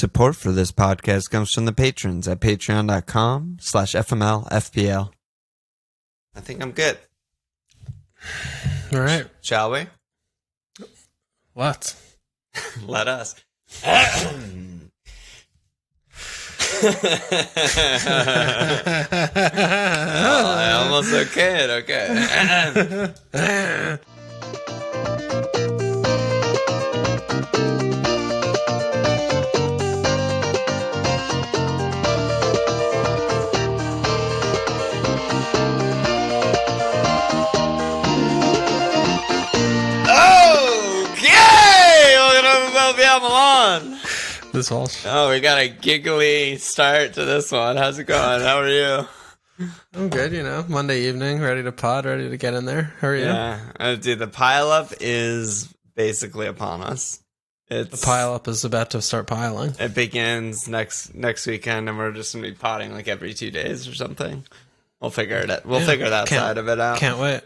Support for this podcast comes from the patrons at patreon.com/FMLFPL. I think I'm good. All right. Shall we? Let's. Let us. I almost okayed it. Okay. Milan. This whole we got a giggly start to this one. How's it going? How are you? I'm good, Monday evening, ready to pod, ready to get in there. How are you? Yeah, dude, the pileup is basically upon us. The pileup is about to start piling. It begins next weekend, and we're just gonna be potting like every 2 days or something. We'll figure it out. We'll figure that side of it out. Can't wait.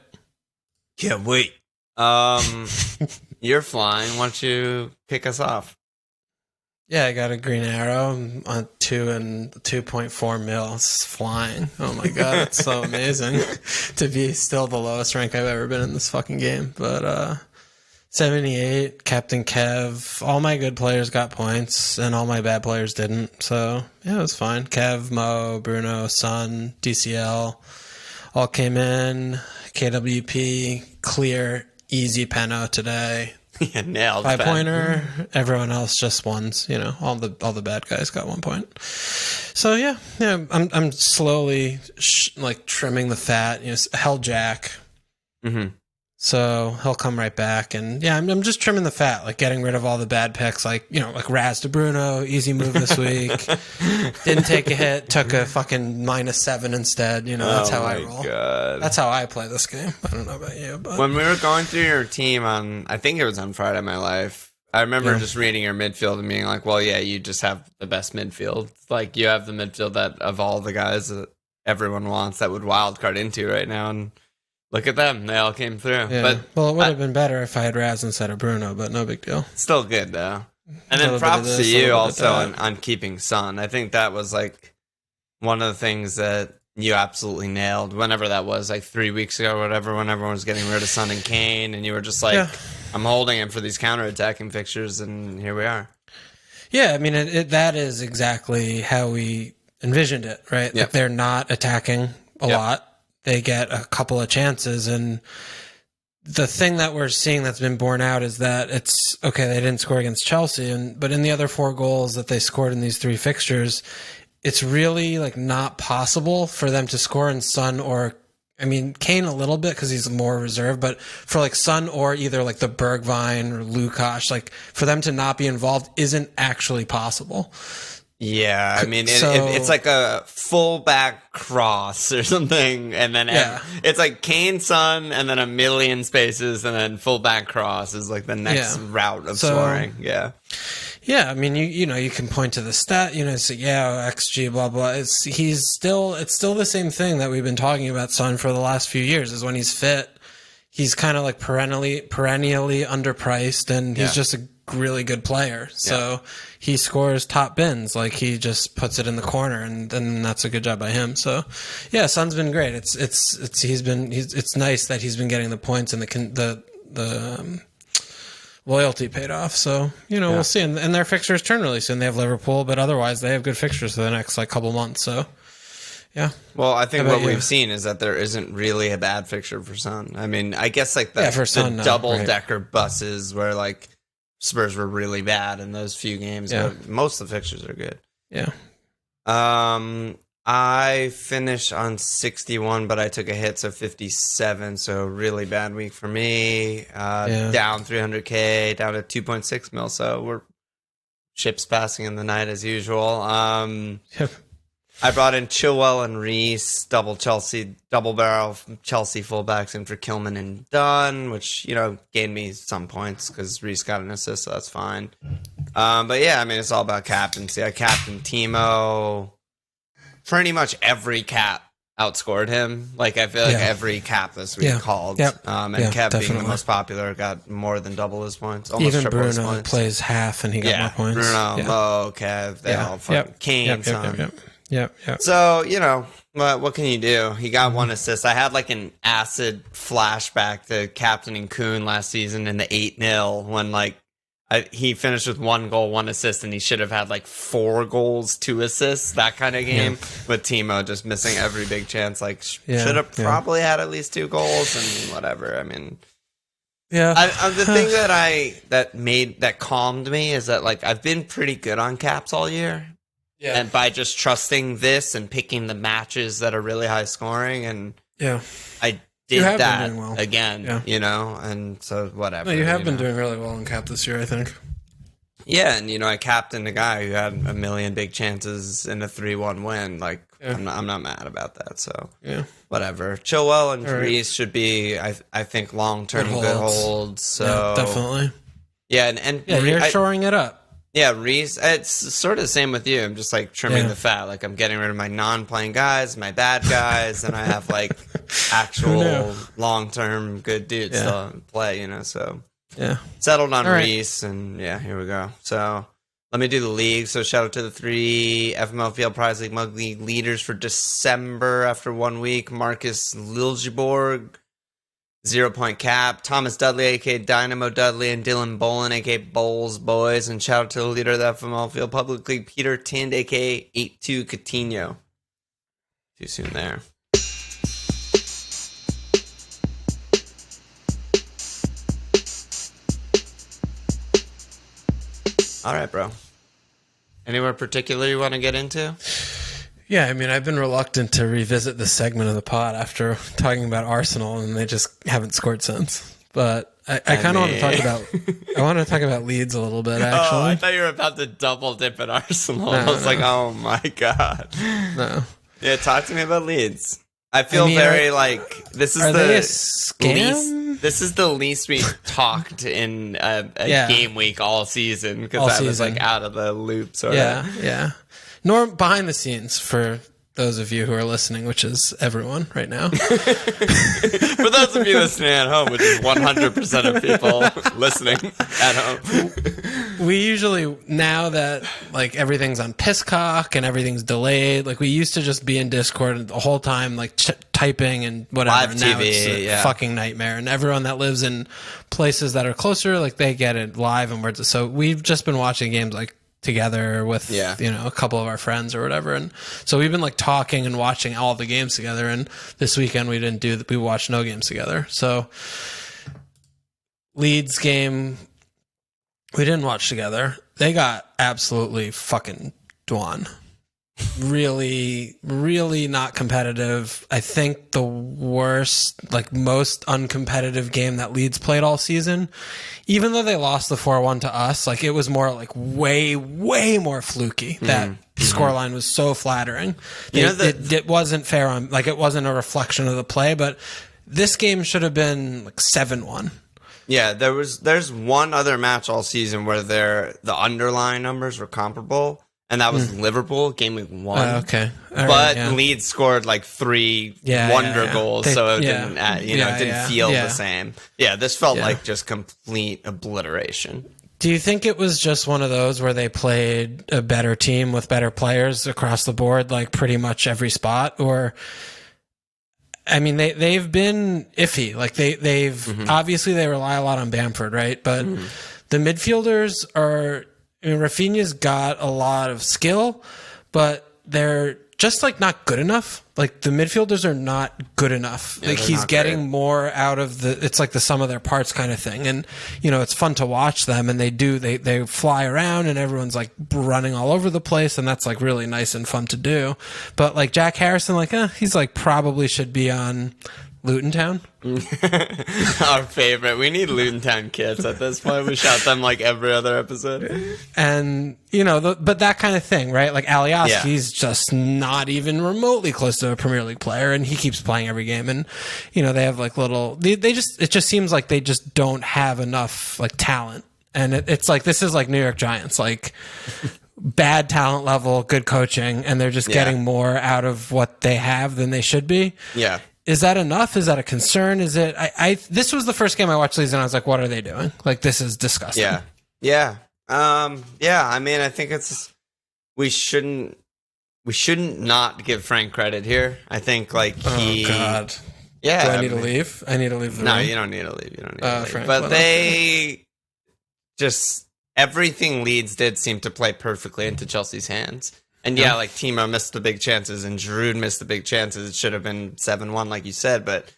Can't wait. You're flying. Why don't you kick us off? Yeah, I got a green arrow on 2 and 2.4 mils flying. Oh my god, it's so amazing to be still the lowest rank I've ever been in this fucking game. But 78, Captain Kev, all my good players got points and all my bad players didn't. So yeah, it was fine. Kev, Mo, Bruno, Son, DCL all came in. KWP, clear, easy Peno today. Yeah, nailed 5-pointer. Everyone else just ones. All the bad guys got 1 point. So yeah. I'm slowly trimming the fat. Hell Jack. Mm-hmm. So he'll come right back, and yeah, I'm just trimming the fat, getting rid of all the bad picks, like Raz to Bruno, easy move this week. Didn't take a hit, took a fucking -7 instead. That's how I roll. God. That's how I play this game. I don't know about you, but when we were going through your team I think it was on Friday My Life, I remember just reading your midfield and being like, well, yeah, you just have the best midfield. Like, you have the midfield that of all the guys that everyone wants that would wildcard into right now, and look at them. They all came through. Yeah. But well, it would have been better if I had Raz instead of Bruno, but no big deal. Still good, though. And then props to you also on keeping Son. I think that was one of the things that you absolutely nailed whenever that was, 3 weeks ago or whatever, when everyone was getting rid of Son and Kane, and you were just I'm holding him for these counterattacking fixtures, and here we are. Yeah, I mean, that is exactly how we envisioned it, right? Yep. They're not attacking a lot. They get a couple of chances, and the thing that we're seeing that's been borne out is that it's okay. They didn't score against Chelsea, but in the other 4 goals that they scored in these 3 fixtures, it's really not possible for them to score in Son or, Kane a little bit because he's more reserved, but for Son or either the Bergwijn or Lukash, for them to not be involved isn't actually possible. Yeah, it's like a fullback cross or something, and then it's Kane, Son, and then a million spaces, and then fullback cross is the next route of scoring. Yeah. Yeah, you can point to the stat, XG, blah blah. It's still the same thing that we've been talking about Son for the last few years. Is when he's fit, he's kind of perennially underpriced, and he's just a really good player. So he scores top bins. He just puts it in the corner, and that's a good job by him. So yeah, Son's been great. It's nice that he's been getting the points and the loyalty paid off. So we'll see. And their fixtures turn really soon. They have Liverpool, but otherwise they have good fixtures for the next couple months. So yeah. Well, I think what we've seen is that there isn't really a bad fixture for Son. I guess the double-decker buses where Spurs were really bad in those few games, but most of the fixtures are good. Yeah. I finished on 61, but I took a hit, so 57. So really bad week for me. Down 300K, down to 2.6 mil. So we're ships passing in the night as usual. I brought in Chilwell and Reece, double barrel Chelsea fullbacks in for Kilman and Dunn, which, gained me some points because Reece got an assist, so that's fine. But yeah, it's all about captaincy. I captained Timo. Pretty much every cap outscored him. Like, I feel like every cap this week called. And Kev being the most popular got more than double his points. Almost even triple his Bruno points. plays half and he got more points. Bruno, Mo, Kev, they all fucking Kane, son. Yep. So, you know, what can you do? He got one assist. I had like an acid flashback to captaining Kuhn last season in the 8-0 when like he finished with 1 goal, 1 assist, and he should have had like 4 goals, 2 assists, that kind of game. With Timo just missing every big chance. Like, should have probably had at least 2 goals and whatever. I mean, the thing that calmed me is that like I've been pretty good on caps all year. Yeah. And by just trusting this and picking the matches that are really high scoring, and I did that again, you know, and so whatever. No, you have been doing really well in cap this year, I think. Yeah, and you know, I captained a guy who had a million big chances in a 3-1 win. Like, I'm not mad about that. So whatever. Chilwell and Reese should be, I think, long-term good holds. So definitely. Yeah, and you're shoring it up. Yeah, Reese, it's sort of the same with you. I'm just like trimming the fat. Like, I'm getting rid of my non-playing guys, my bad guys, and I have like actual long-term good dudes to play, you know. So settled on Reese, and here we go. So let me do the league. So shout out to the 3 FMLFL Prize League Mug League leaders for December after 1 week. Marcus Liljeborg, 0 point cap, Thomas Dudley, aka Dynamo Dudley, and Dylan Bolin, aka Bowles Boys. And shout out to the leader of the FML Field Public League, Peter Tind, aka 82 Coutinho. Too soon there. All right, bro. Anywhere particular you want to get into? Yeah, I mean, I've been reluctant to revisit this segment of the pod after talking about Arsenal, and they just haven't scored since. But I kind of want to talk about. I want to talk about Leeds a little bit. Actually, I thought you were about to double dip at Arsenal. I was like, oh my god. No. Yeah, talk to me about Leeds. I feel very like this is the least. This is the least we talked in a game week all season because I was like out of the loop. Sort of. Yeah. Nor behind the scenes for those of you who are listening, which is everyone right now. For those of you listening at home, which is 100% of people listening at home. We usually, now that like everything's on Pisscock and everything's delayed, like we used to just be in Discord the whole time, like typing and whatever. Live now TV, it's a fucking nightmare. And everyone that lives in places that are closer, like they get it live and so we've just been watching games like together with you know, a couple of our friends or whatever, and so we've been like talking and watching all the games together. And this weekend we watched no games together. So Leeds game we didn't watch together. They got absolutely fucking done. Really not competitive. I think the worst, like most uncompetitive game that Leeds played all season. Even though they lost the 4-1 to us, like it was more like way more fluky. That scoreline was so flattering. It wasn't fair on, like it wasn't a reflection of the play, but this game should have been like 7-1. Yeah, there's one other match all season where the underlying numbers were comparable. And that was Liverpool, game week 1. Okay. Leeds scored like 3 wonder goals, so it didn't, it didn't feel the same. Yeah, this felt like just complete obliteration. Do you think it was just one of those where they played a better team with better players across the board, like pretty much every spot? Or, I mean, they've been iffy. Like they've obviously they rely a lot on Bamford, right? But the midfielders are. I mean, Rafinha's got a lot of skill, but they're just like not good enough. Like the midfielders are not good enough. Like he's getting more out of it's like the sum of their parts kind of thing. And, you know, it's fun to watch them, and they fly around and everyone's like running all over the place. And that's like really nice and fun to do. But like Jack Harrison, like, he's like probably should be on Luton Town. Our favorite. We need Luton Town kids at this point. We shout them like every other episode. And, you know, but that kind of thing, right? Like Alioski's just not even remotely close to a Premier League player, and he keeps playing every game. And, you know, they have like it just seems like they just don't have enough like talent. And it's like, this is like New York Giants. Like, bad talent level, good coaching, and they're just getting more out of what they have than they should be. Yeah. Is that enough? Is that a concern? Is it? This was the first game I watched Leeds, and I was like, "What are they doing? Like, this is disgusting." Yeah. I mean, I think we shouldn't not give Frank credit here. I think Oh God. Yeah. Do I need to leave? I need to leave the room. No, you don't need to leave. You don't need to leave. Frank, but they just everything Leeds did seemed to play perfectly into Chelsea's hands. And like Timo missed the big chances and Giroud missed the big chances. It should have been 7-1, like you said, but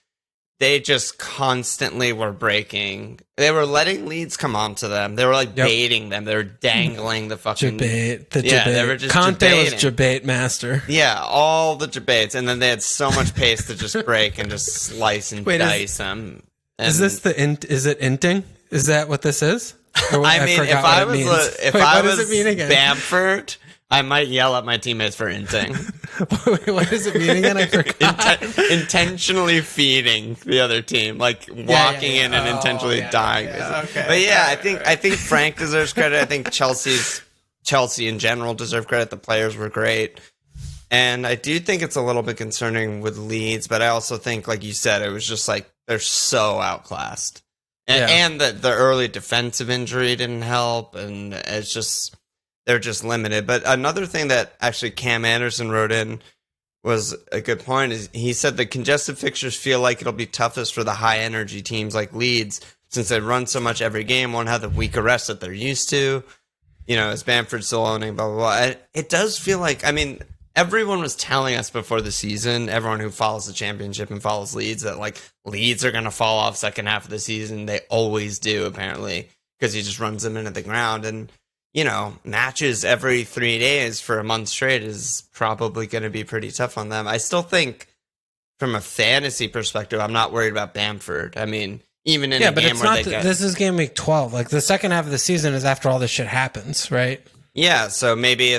they just constantly were breaking. They were letting Leeds come on to them. They were baiting them. They were dangling the fucking debate. They were just Conte debating. was debate master. Yeah, all the debates, and then they had so much pace to just break and just slice and dice them. And is this is it inting? Is that what this is? I mean, if I was Bamford, I might yell at my teammates for inting. What does it mean again? I forgot. Intentionally feeding the other team, like walking in and intentionally dying. Okay. But I think Frank deserves credit. I think Chelsea in general deserve credit. The players were great. And I do think it's a little bit concerning with Leeds, but I also think, like you said, it was just like they're so outclassed. And the early defensive injury didn't help, and it's just they're just limited. But another thing that actually Cam Anderson wrote in was a good point. Is he said the congested fixtures feel like it'll be toughest for the high energy teams like Leeds, since they run so much every game, won't have the weaker rest that they're used to. Is Bamford still owning, blah, blah, blah. It does feel like, I mean, everyone was telling us before the season, everyone who follows the championship and follows Leeds, that like Leeds are going to fall off second half of the season. They always do, apparently, because he just runs them into the ground. And, matches every 3 days for a month straight is probably going to be pretty tough on them. I still think from a fantasy perspective, I'm not worried about Bamford. I mean, even in a game where this is game week 12. Like the second half of the season is after all this shit happens, right? Yeah. So maybe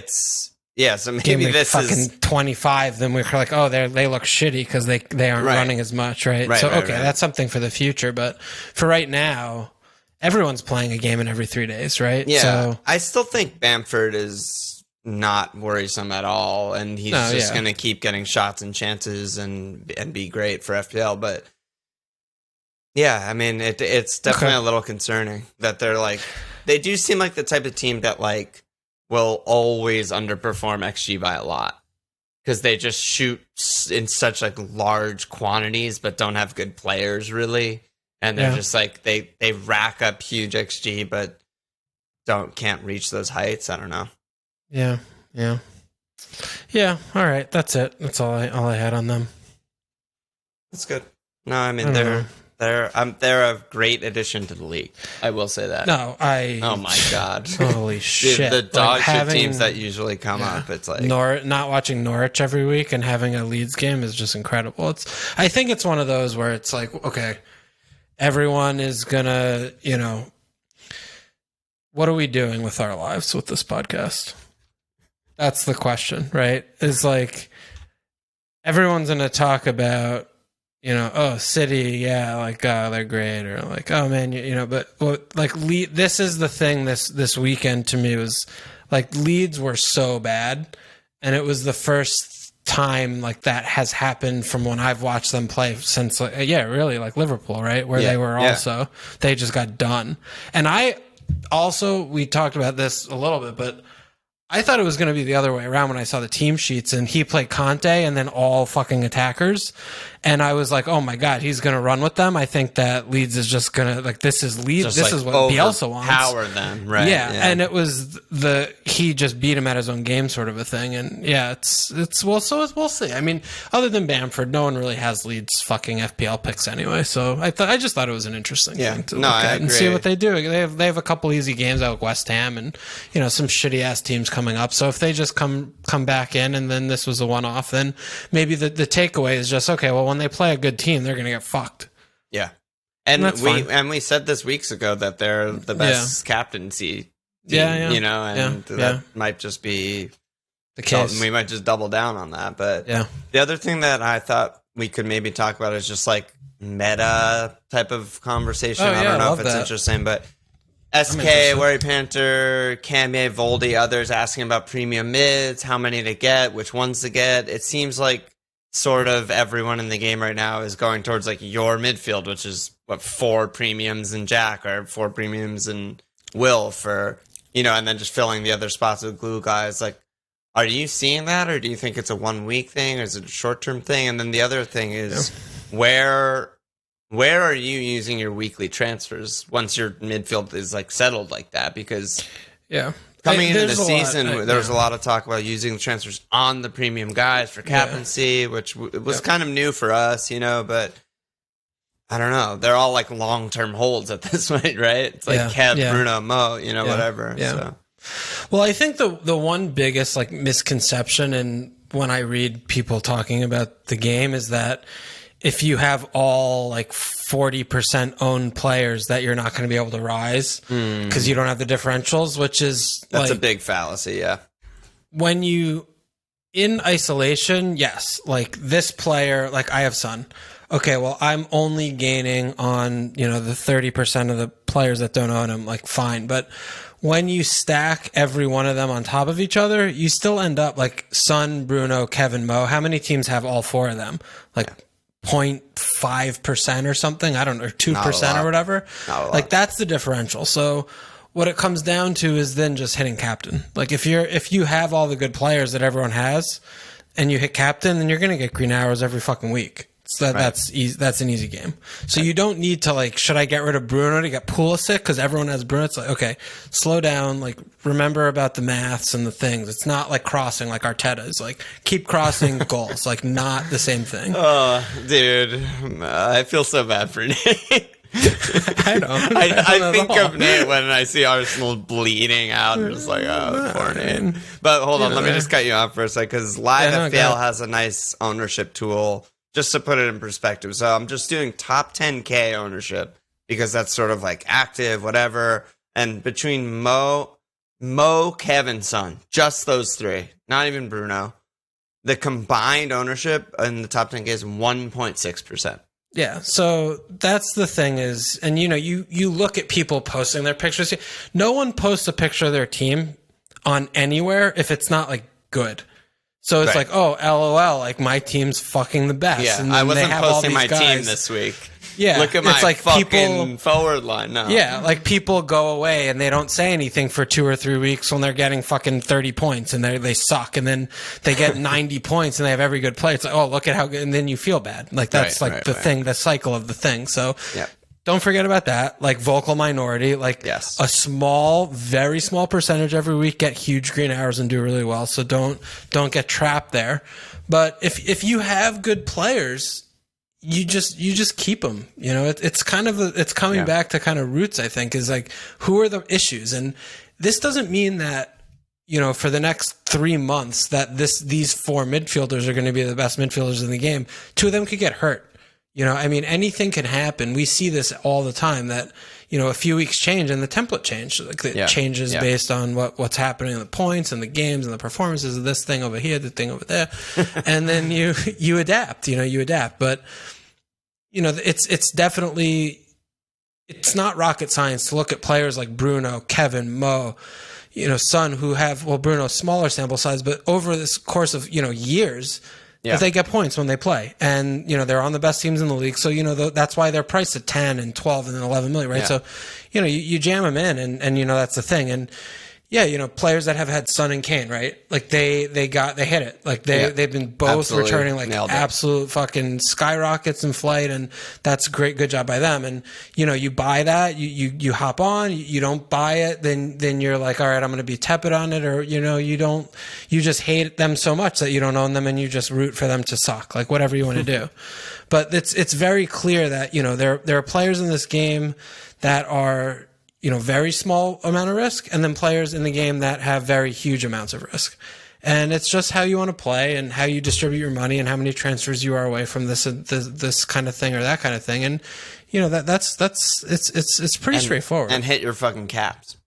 maybe this fucking is 25. Then we're like, oh, they look shitty because they aren't running as much, right? That's something for the future. But for right now, everyone's playing a game in every 3 days, right? Yeah. So I still think Bamford is not worrisome at all, and he's just going to keep getting shots and chances and be great for FPL. But yeah, I mean, it's definitely a little concerning that they do seem like the type of team that will always underperform XG by a lot because they just shoot in such large quantities, but don't have good players really. And they're just they rack up huge XG, but can't reach those heights. I don't know. Yeah. All right, that's it. That's all I had on them. That's good. No, I mean they're a great addition to the league. I will say that. Oh my god! Holy shit! The dog shit teams that usually come up. It's like not watching Norwich every week and having a Leeds game is just incredible. I think it's one of those where it's like, okay, everyone is gonna, what are we doing with our lives with this podcast? That's the question, right? Is like everyone's gonna talk about, City, they're great, or like, oh man, but this is the thing. This weekend to me was like Leeds were so bad, and it was the first time that has happened from when I've watched them play since really Liverpool, right, where they were also they just got done. And we talked about this a little bit, but I thought it was going to be the other way around when I saw the team sheets and he played Conte and then all fucking attackers. And I was like, oh my God, he's going to run with them. I think that Leeds is just going to, this is Leeds. This is what Bielsa wants. Power them, right? Yeah. And it was he just beat him at his own game sort of a thing. And we'll see. I mean, other than Bamford, no one really has Leeds fucking FPL picks anyway. So I just thought it was an interesting thing to look at and see what they do. They have a couple easy games out with West Ham and, some shitty ass teams coming up. So if they just come back in and then this was a one-off, then maybe the takeaway is just, okay, well, when they play a good team, they're going to get fucked. Yeah. And we said this weeks ago that they're the best captaincy team, and that might just be the case. We might just double down on that. But the other thing that I thought we could maybe talk about is just meta type of conversation. I don't know if it's interesting, but SK, Worry Panther, Kame, Voldy, others asking about premium mids, how many to get, which ones to get. It seems like sort of everyone in the game right now is going towards like your midfield, which is what 4 premiums and Jack or 4 premiums and Will for, and then just filling the other spots with glue guys. Like, are you seeing that, or do you think it's a 1 week thing, or is it a short term thing? And then the other thing is where are you using your weekly transfers once your midfield is like settled like that? Because coming into the season, there was a lot of talk about using the transfers on the premium guys for captaincy, which was kind of new for us, but I don't know. They're all like long-term holds at this point, right? It's like Kev, Bruno, Mo, whatever. Yeah. So. Well, I think the one biggest like misconception, and when I read people talking about the game, is that if you have all like 40% owned players, that you're not going to be able to rise because you don't have the differentials, which is that's a big fallacy. Yeah. When you in isolation, yes, like this player, like I have Son. Okay, well, I'm only gaining on, the 30% of the players that don't own him, like fine. But when you stack every one of them on top of each other, you still end up like Son, Bruno, Kevin, Mo. How many teams have all 4 of them? Like 0.5% or something? I don't know, or 2% or whatever. Like that's the differential. So what it comes down to is then just hitting captain. Like if you have all the good players that everyone has and you hit captain, then you're going to get green arrows every fucking week. So that's easy. That's an easy game. So you don't need to like, should I get rid of Bruno to get Pulisic? Because everyone has Bruno. It's like, okay, slow down. Like, remember about the maths and the things. It's not like crossing like Arteta is. Like, keep crossing goals. Like, not the same thing. Oh, dude, I feel so bad for Nate. I don't. I think of Nate when I see Arsenal bleeding out. I'm just like, oh, poor Nate. But hold on, let me just cut you off for a second because Live FPL has a nice ownership tool. Just to put it in perspective. So I'm just doing top 10K ownership because that's sort of like active, whatever. And between Mo, Kevin, Son, just those 3, not even Bruno, the combined ownership in the top 10K is 1.6%. Yeah. So that's the thing is, and you look at people posting their pictures. No one posts a picture of their team on anywhere if it's not like good. So it's like, oh, LOL, like my team's fucking the best. Yeah, and I wasn't posting my team this week. Yeah, look at my fucking forward line now. Yeah, like people go away and they don't say anything for 2 or 3 weeks when they're getting fucking 30 points and they suck, and then they get 90 points and they have every good play. It's like, oh, look at how good, and then you feel bad. Like that's the thing, the cycle of the thing. So don't forget about that. Like vocal minority, like a small, very small percentage every week get huge green arrows and do really well. So don't get trapped there. But if you have good players, you just keep them. It's kind of it's coming back to kind of roots. I think is like, who are the issues, and this doesn't mean that for the next 3 months that these 4 midfielders are going to be the best midfielders in the game. 2 of them could get hurt. Anything can happen. We see this all the time that, a few weeks change and the template change. Like it changes based on what's happening in the points and the games and the performances of this thing over here, the thing over there. And then you adapt, you adapt. But, it's definitely, it's not rocket science to look at players like Bruno, Kevin, Mo, Son, who have, Bruno, smaller sample size, but over this course of, years, if they get points when they play, and they're on the best teams in the league, so that's why they're priced at 10 and 12 and then 11 million, right? So you jam them in, and that's the thing. And players that have had Son and Kane, right? Like they hit it. Like they've been both returning like absolute fucking skyrockets in flight, and that's great. Good job by them. And you buy that, you hop on. You don't buy it, then you're like, all right, I'm going to be tepid on it, or you just hate them so much that you don't own them, and you just root for them to suck, like whatever you want to do. But it's very clear that there are players in this game that are very small amount of risk, and then players in the game that have very huge amounts of risk. And it's just how you want to play and how you distribute your money and how many transfers you are away from this kind of thing or that kind of thing. And that's it's pretty straightforward. And hit your fucking caps.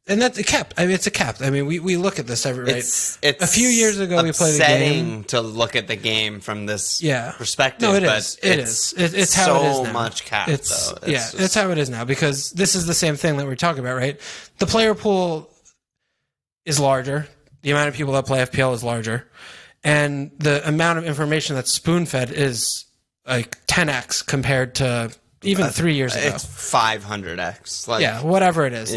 And that's a cap. I mean, it's a cap. I mean, we look at this every right. It's a few years ago we played the game to look at the game from this perspective. No, it but is. It's how so it is now. Much cap. It's how it is now because this is the same thing that we're talking about, right? The player pool is larger. The amount of people that play FPL is larger, and the amount of information that's spoon fed is like 10x compared to even 3 years ago. It's 500x. Whatever it is.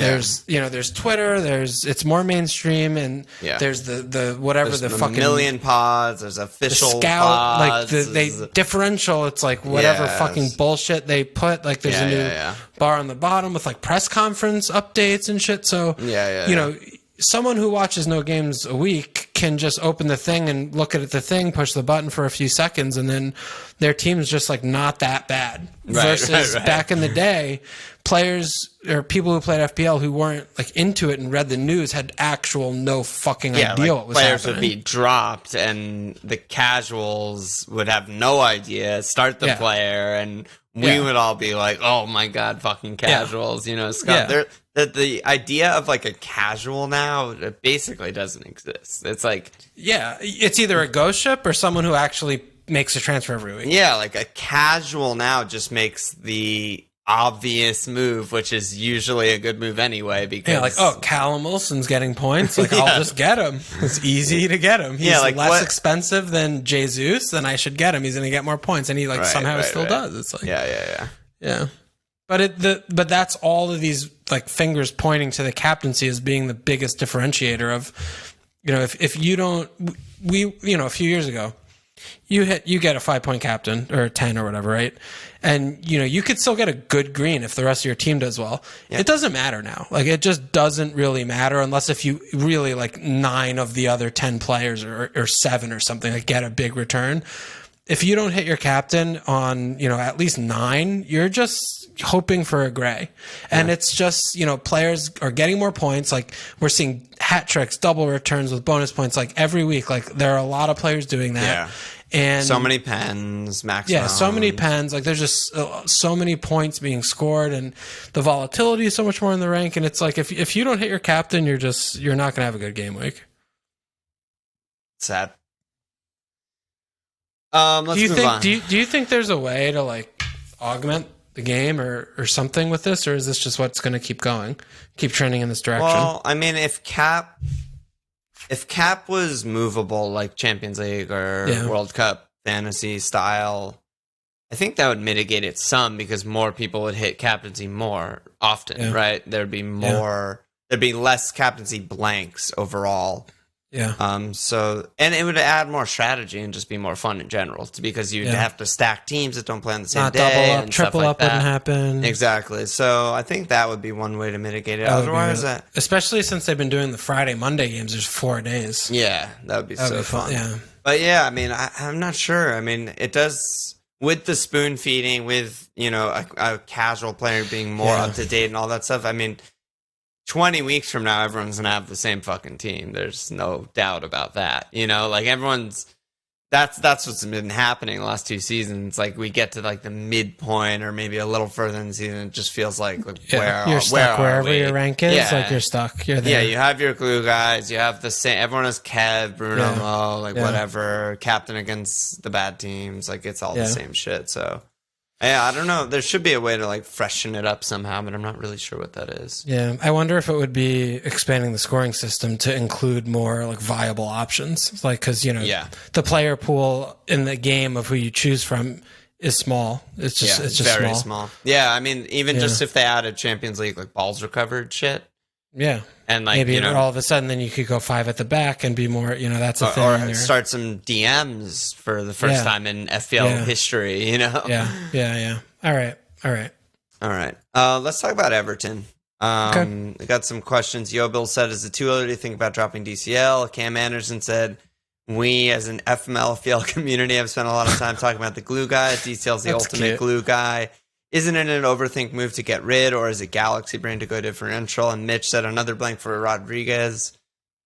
Yeah. There's Twitter. It's more mainstream, and there's the whatever there's the fucking million pods. There's official the scout, pods. Like they differential. It's like whatever fucking bullshit they put. Like there's a new bar on the bottom with like press conference updates and shit. So you know, someone who watches no games a week can just open the thing and look at the thing, push the button for a few seconds, and then their team's just like not that bad. Versus back in the day, players or people who played FPL who weren't like into it and read the news had actual no fucking idea what was players happening. Would be dropped, and the casuals would have no idea. Start the player, and we would all be like, "Oh my god, fucking casuals!" You know, Scott. The idea of like a casual now it basically doesn't exist. It's like it's either a ghost ship or someone who actually makes a transfer every week. Yeah, like a casual now just makes the obvious move, which is usually a good move anyway. Because Callum Wilson's getting points. Like I'll just get him. It's easy to get him. He's less expensive than Jesus. Then I should get him. He's going to get more points, and he somehow still does. It's like yeah. But that's all of these like fingers pointing to the captaincy as being the biggest differentiator of, you know, if you don't, a few years ago, you get a 5-point captain or a 10 or whatever, right? And you know, you could still get a good green if the rest of your team does well. Yeah. It doesn't matter now. Like it just doesn't really matter unless if you really like 9 of the other 10 players or 7 or something like get a big return. If you don't hit your captain on, you know, at least 9, you're just hoping for a gray. And it's just, you know, players are getting more points. Like we're seeing hat tricks, double returns with bonus points like every week. Like there are a lot of players doing that. Yeah. And so many pens, maximum. Yeah, so many pens. Like there's just so many points being scored, and the volatility is so much more in the rank. And it's like if you don't hit your captain, you're not going to have a good game week. Sad. Let's move on. Do you think there's a way to like augment the game or something with this, or is this just what's going to keep going, keep trending in this direction? Well, I mean, if cap was movable like Champions League or World Cup fantasy style, I think that would mitigate it some because more people would hit captaincy more often, right? There'd be less captaincy blanks overall. Yeah. So, and it would add more strategy and just be more fun in general because you'd have to stack teams that don't play on the same day. Double up, and triple stuff like up that. wouldn't happen. Exactly. So I think that would be one way to mitigate it. Otherwise, especially since they've been doing the Friday, Monday games, there's 4 days. Yeah, that would be so fun. Yeah. But yeah, I mean, I'm not sure. I mean, it does with the spoon feeding, with, you know, a casual player being more up to date and all that stuff. I mean, 20 weeks from now, everyone's going to have the same fucking team. There's no doubt about that. You know, like that's what's been happening the last 2 seasons. Like we get to like the midpoint or maybe a little further in the season. It just feels like you're stuck wherever your rank is. Yeah. Like you're stuck. You're there. Yeah, you have your glue guys. You have the same. Everyone has Kev, Bruno, Mo, whatever. Captain against the bad teams. Like it's all the same shit. So. Yeah, I don't know. There should be a way to like freshen it up somehow, but I'm not really sure what that is. Yeah, I wonder if it would be expanding the scoring system to include more like viable options, like because you know the player pool in the game of who you choose from is small. It's just very small. Yeah, I mean, even just if they added Champions League like balls recovered shit. Yeah. And like, maybe you know, all of a sudden then you could go 5 at the back and be more, you know, that's a thing. Or start some DMs for the first time in FPL history, you know? Yeah. All right. Let's talk about Everton. Okay. We got some questions. Yo Bill said, is it too early to think about dropping DCL? Cam Anderson said, we as an FMLFPL community have spent a lot of time talking about the glue guy. DCL's the ultimate glue guy. Isn't it an overthink move to get rid, or is it Galaxy Brain to go differential? And Mitch said another blank for Rodriguez.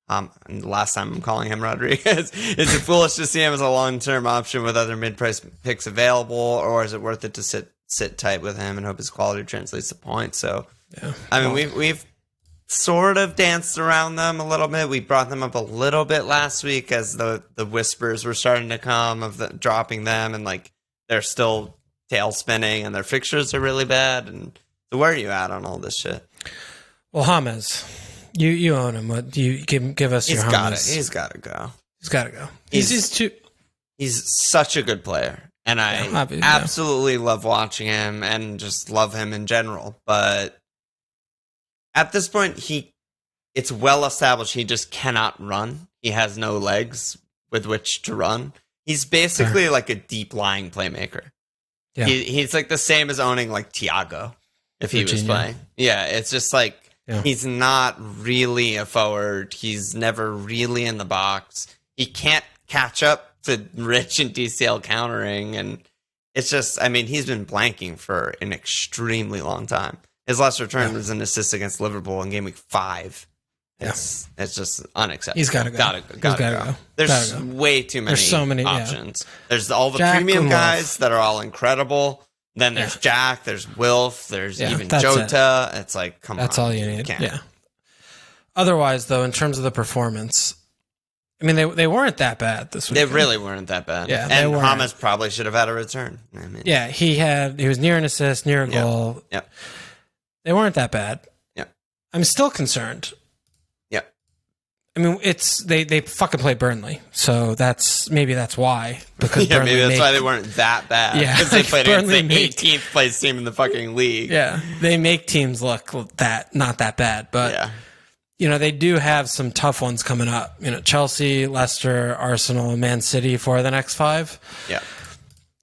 And the last time I'm calling him Rodriguez. Is it foolish to see him as a long-term option with other mid-price picks available, or is it worth it to sit tight with him and hope his quality translates to points? So, I mean, we've sort of danced around them a little bit. We brought them up a little bit last week as the whispers were starting to come of dropping them, and like they're still tail spinning and their fixtures are really bad. And so where are you at on all this shit? Well, James, you own him. What do you give us? Your James? He's got to go. He's got to go. He's such a good player. And I absolutely love watching him and just love him in general. But at this point, it's well established he just cannot run. He has no legs with which to run. He's basically like a deep lying playmaker. Yeah. He's like the same as owning like Thiago if he was playing. Yeah, it's just like he's not really a forward. He's never really in the box. He can't catch up to Rich and DCL countering, and it's just, I mean, he's been blanking for an extremely long time. His last return was an assist against Liverpool in game week 5. It's just unacceptable. He's got to go. Gotta go. There's way too many options. There's all the Jack premium guys that are all incredible. Then there's Jack, there's Wilf, there's even Jota. It's like, come on. That's all you need. Yeah. Otherwise, though, in terms of the performance, I mean, they weren't that bad this week. They really weren't that bad. Yeah, and Hamas probably should have had a return. I mean, yeah, he was near an assist, near a goal. Yeah. They weren't that bad. Yeah. I'm still concerned. Yeah. I mean, they fucking played Burnley, so maybe that's why. Because maybe that's why they weren't that bad. Yeah, because they played against the 18th place team in the fucking league. Yeah, they make teams look not that bad, but they do have some tough ones coming up. Chelsea, Leicester, Arsenal, Man City for the next 5. Yeah.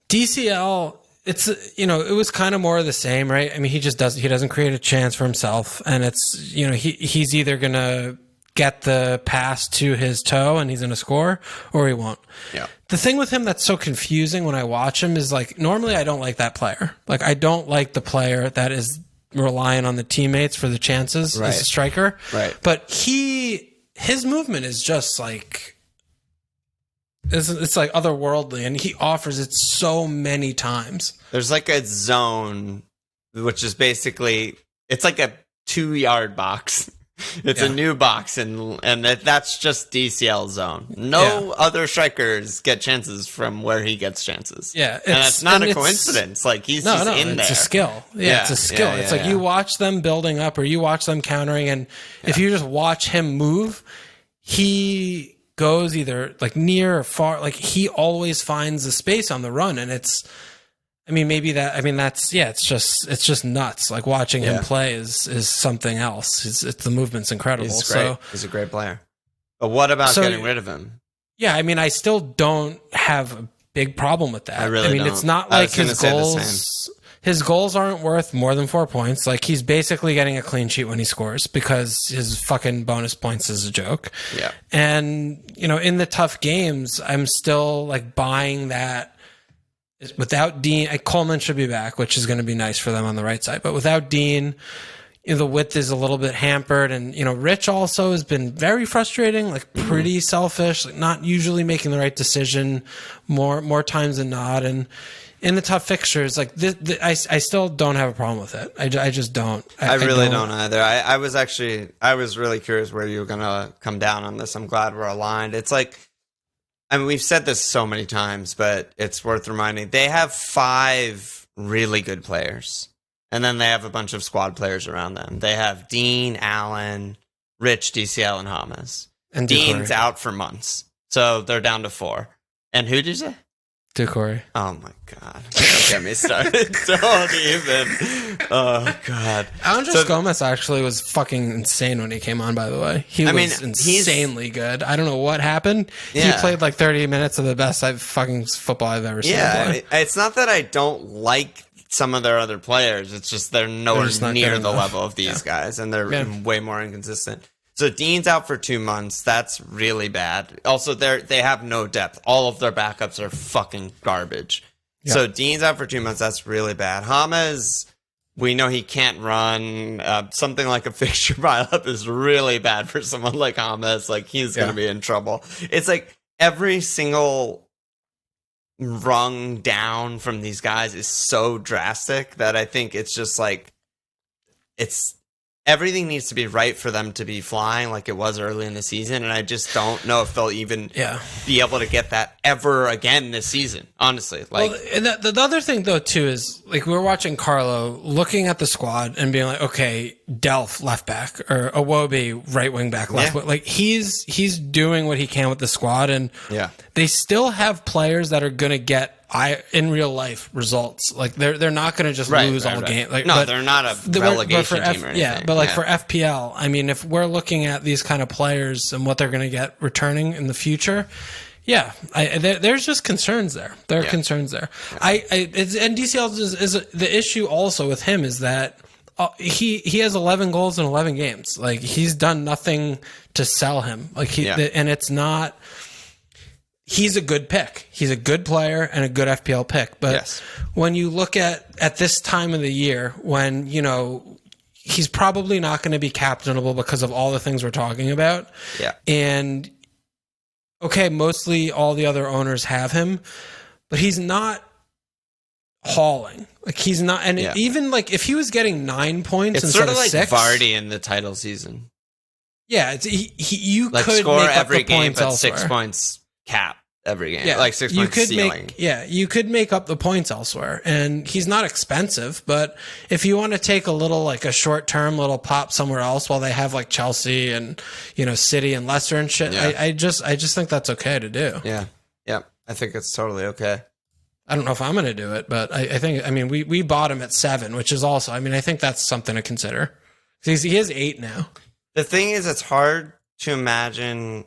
DCL, it was kind of more of the same, right? I mean, he doesn't create a chance for himself, and it's, he's either going to get the pass to his toe and he's going to score, or he won't. Yeah. The thing with him that's so confusing when I watch him is, like, normally I don't like that player. Like, I don't like the player that is relying on the teammates for the chances as a striker. Right. But his movement is just like, it's like otherworldly, and he offers it so many times. There's like a zone, which is basically, it's like a 2-yard box. It's a new box, and that's just DCL zone. No other strikers get chances from where he gets chances. Yeah, and it's not a coincidence. Like, he's just in there. It's a skill. Yeah, it's a skill. It's like you watch them building up, or you watch them countering, and if you just watch him move, he goes either like near or far. Like, he always finds the space on the run, and it's just nuts. Like, watching him play is something else. The movement's incredible. He's great. He's a great player. But what about getting rid of him? Yeah, I mean, I still don't have a big problem with that. I really don't. It's not like his goals aren't worth more than 4 points. Like, he's basically getting a clean sheet when he scores because his fucking bonus points is a joke. Yeah. And, in the tough games, I'm still like buying that. Without Dean, Coleman should be back, which is going to be nice for them on the right side. But without Dean, the width is a little bit hampered. And, Rich also has been very frustrating, like pretty selfish, like not usually making the right decision more times than not. And in the tough fixtures, like I still don't have a problem with it. I just don't. I really don't either. I was really curious where you were going to come down on this. I'm glad we're aligned. It's like, I mean, we've said this so many times, but it's worth reminding. They have 5 really good players, and then they have a bunch of squad players around them. They have Dean, Allen, Rich, DCL, and Hamas. And Dean's out for months, so they're down to 4. And who did you say? Ducory. Oh my God. Don't get me started. Don't even. Oh God. Andres Gomez actually was fucking insane when he came on, by the way. He was insanely good. I don't know what happened. Yeah. He played like 30 minutes of the best fucking football I've ever seen. Yeah. It's not that I don't like some of their other players. It's just they're nowhere near the level of these guys, and they're way more inconsistent. So Dean's out for 2 months. That's really bad. Also, they have no depth. All of their backups are fucking garbage. Yep. So Dean's out for 2 months. That's really bad. James, we know he can't run. Something like a fixture pileup is really bad for someone like James. Like, he's going to be in trouble. It's like every single rung down from these guys is so drastic that I think it's just like everything needs to be right for them to be flying like it was early in the season, and I just don't know if they'll even be able to get that ever again this season, honestly. Like, well, and the other thing, though, too, is, like, we're watching Carlo looking at the squad and being like, okay, Delph, left back, or Iwobi, right wing back, left wing. Like, he's doing what he can with the squad, and they still have players that are going to get in real life results. Like, they're not going to just lose all game. Like, no, they're not a relegation team or anything. Yeah, but like for FPL, I mean, if we're looking at these kind of players and what they're going to get returning in the future, there's just concerns there. There are concerns there. And DCL is the issue also with him is that he has 11 goals in 11 games. Like, he's done nothing to sell him. Like, and it's not. He's a good pick. He's a good player and a good FPL pick. But when you look at this time of the year, when, you know, he's probably not going to be captainable because of all the things we're talking about. Yeah. And, okay, mostly all the other owners have him, but he's not hauling. Like, he's not. And even, like, if he was getting 9 points instead sort of like 6. Vardy in the title season. Yeah. You like, could score make every up the game, points but elsewhere. 6 points cap every game. Yeah, like 6 points ceiling. You could make up the points elsewhere, and he's not expensive. But if you want to take a little, like, a short term little pop somewhere else while they have, like, Chelsea and, you know, City and Leicester and shit, I just think that's okay to do. Yeah, I think it's totally okay. I don't know if I'm going to do it, but I think, I mean, we bought him at 7, which is also, I mean, I think that's something to consider. He has 8 now. The thing is, it's hard to imagine.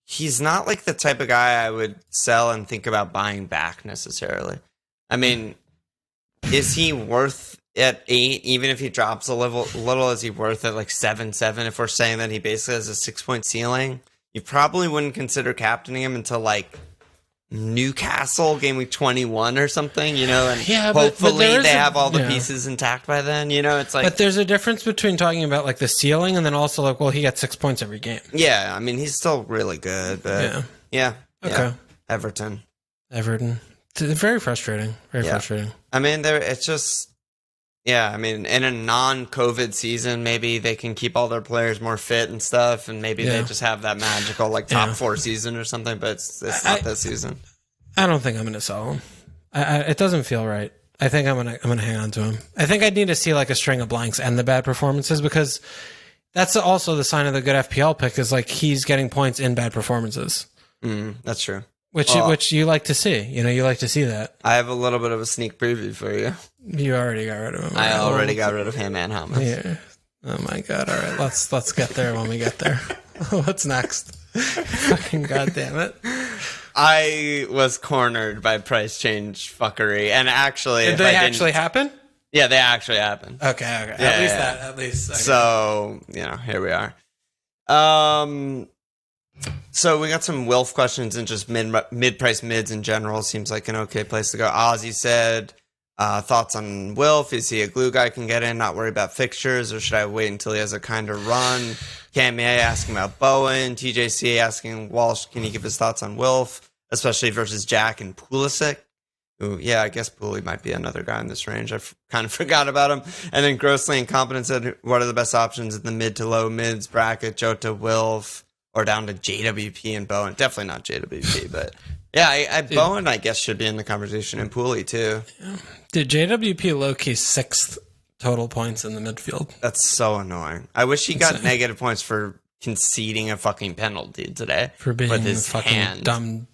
He's not like the type of guy I would sell and think about buying back necessarily. I mean, is he worth at 8, even if he drops a little, is he worth at like 7-7? If we're saying that he basically has a 6-point ceiling, you probably wouldn't consider captaining him until like Newcastle game week 21 or something, you know, and hopefully they have all the pieces intact by then, you know. It's like, but there's a difference between talking about like the ceiling and then also like, well, he got 6 points every game. Yeah, I mean, he's still really good, but okay. Everton. Very frustrating. Very frustrating. I mean, it's just, I mean, in a non-COVID season, maybe they can keep all their players more fit and stuff, and maybe they just have that magical like top 4 season or something. But it's not this season. I don't think I'm going to sell him. It doesn't feel right. I think I'm gonna hang on to him. I think I need to see like a string of blanks and the bad performances, because that's also the sign of the good FPL pick is like he's getting points in bad performances. That's true. Which you like to see. You know, you like to see that. I have a little bit of a sneak preview for you. You already got rid of him. I already got rid of him and Hamas. Yeah. Oh my god. All right, let's get there when we get there. What's next? Fucking goddamn it. I was cornered by price change fuckery, and actually, did they actually happen? Yeah, they actually happened. Okay. Yeah, at least. Okay. So, you know, here we are. So we got some Wilf questions and just mid-price mids in general. Seems like an okay place to go. Ozzy said, thoughts on Wilf? Is he a glue guy can get in, not worry about fixtures, or should I wait until he has a kind of run? Cam A asking about Bowen. TJC asking Walsh, can he give his thoughts on Wilf, especially versus Jack and Pulisic? Ooh, yeah, I guess Pooley might be another guy in this range. I kind of forgot about him. And then Grossly Incompetent said, what are the best options in the mid to low mids bracket? Jota, Wilf, or down to JWP and Bowen? Definitely not JWP, but yeah, Bowen, I guess, should be in the conversation, and Pooley too. Yeah. Dude, JWP low-key 6th total points in the midfield. That's so annoying. I wish he got negative points for conceding a fucking penalty today. For being with his a fucking hand. dumb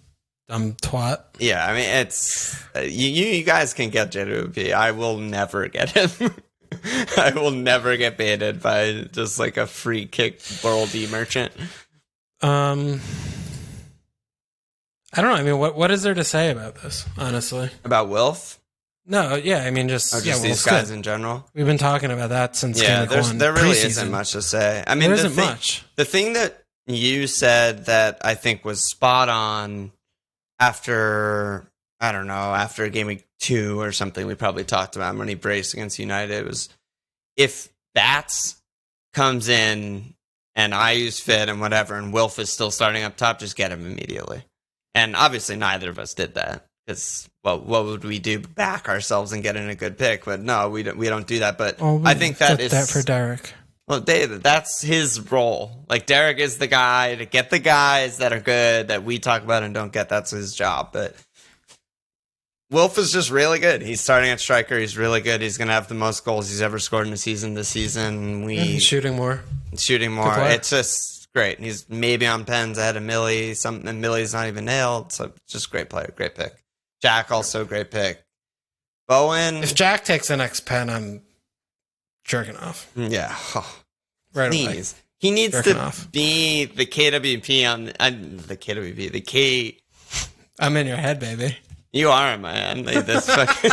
twat. Yeah, I mean, it's you guys can get JWP. I will never get him. I will never get baited by just like a free kick worldy merchant. I don't know. I mean, what is there to say about this, honestly? About Wilf? No, yeah, I mean, just these guys in general. We've been talking about that since there really isn't much to say. I mean, there isn't much. The thing that you said that I think was spot on after game week 2 or something, we probably talked about when he braced against United, was if Bats comes in and I use fit and whatever, and Wilf is still starting up top, just get him immediately. And obviously neither of us did that, because what would we do? Back ourselves and get in a good pick? But no, we don't do that. But Oh, I think that is that for Derek. Well, that's his role. Like Derek is the guy to get the guys that are good that we talk about and don't get. That's his job. But Wilf is just really good. He's starting at striker. He's really good. He's going to have the most goals he's ever scored in a season this season. He's shooting more. It's just great. He's maybe on pens ahead of Millie. And Millie's not even nailed. So just great player. Great pick. Jack also great pick. Bowen. If Jack takes the next pen, I'm jerking off. Yeah. Right Please. away. He needs to be the KWP on the KWP. The K. I'm in your head, baby. You are, man. Like this fucking.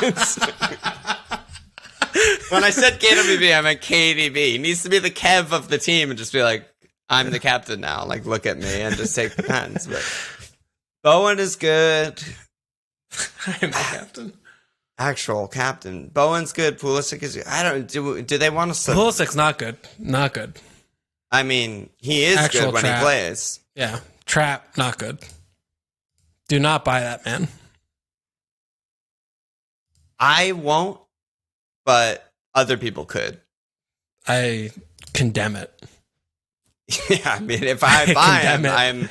When I said KWP, I meant KDB. He needs to be the Kev of the team and just be like, I'm the captain now. Like, look at me and just take the pens. But Bowen is good. I'm the captain. Actual captain. Bowen's good. Pulisic is good. I don't do they want us to Pulisic's not good. Not good. I mean, he is Actual good when trap. he plays. Yeah. Trap, not good. Do not buy that, man. I won't, but other people could. I condemn it. Yeah, I mean, if I buy him, I'm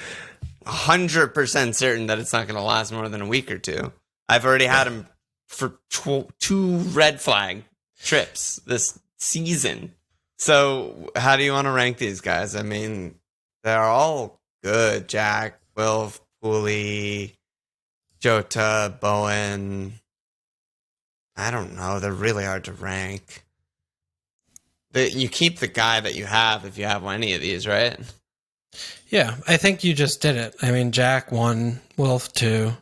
100% certain that it's not going to last more than a week or two. I've already had him for two red flag trips this season. So how do you want to rank these guys? I mean, they're all good. Jack, Wilf, Pooley, Jota, Bowen. I don't know. They're really hard to rank. You keep the guy that you have if you have any of these, right? Yeah, I think you just did it. I mean, Jack 1, Wilf 2.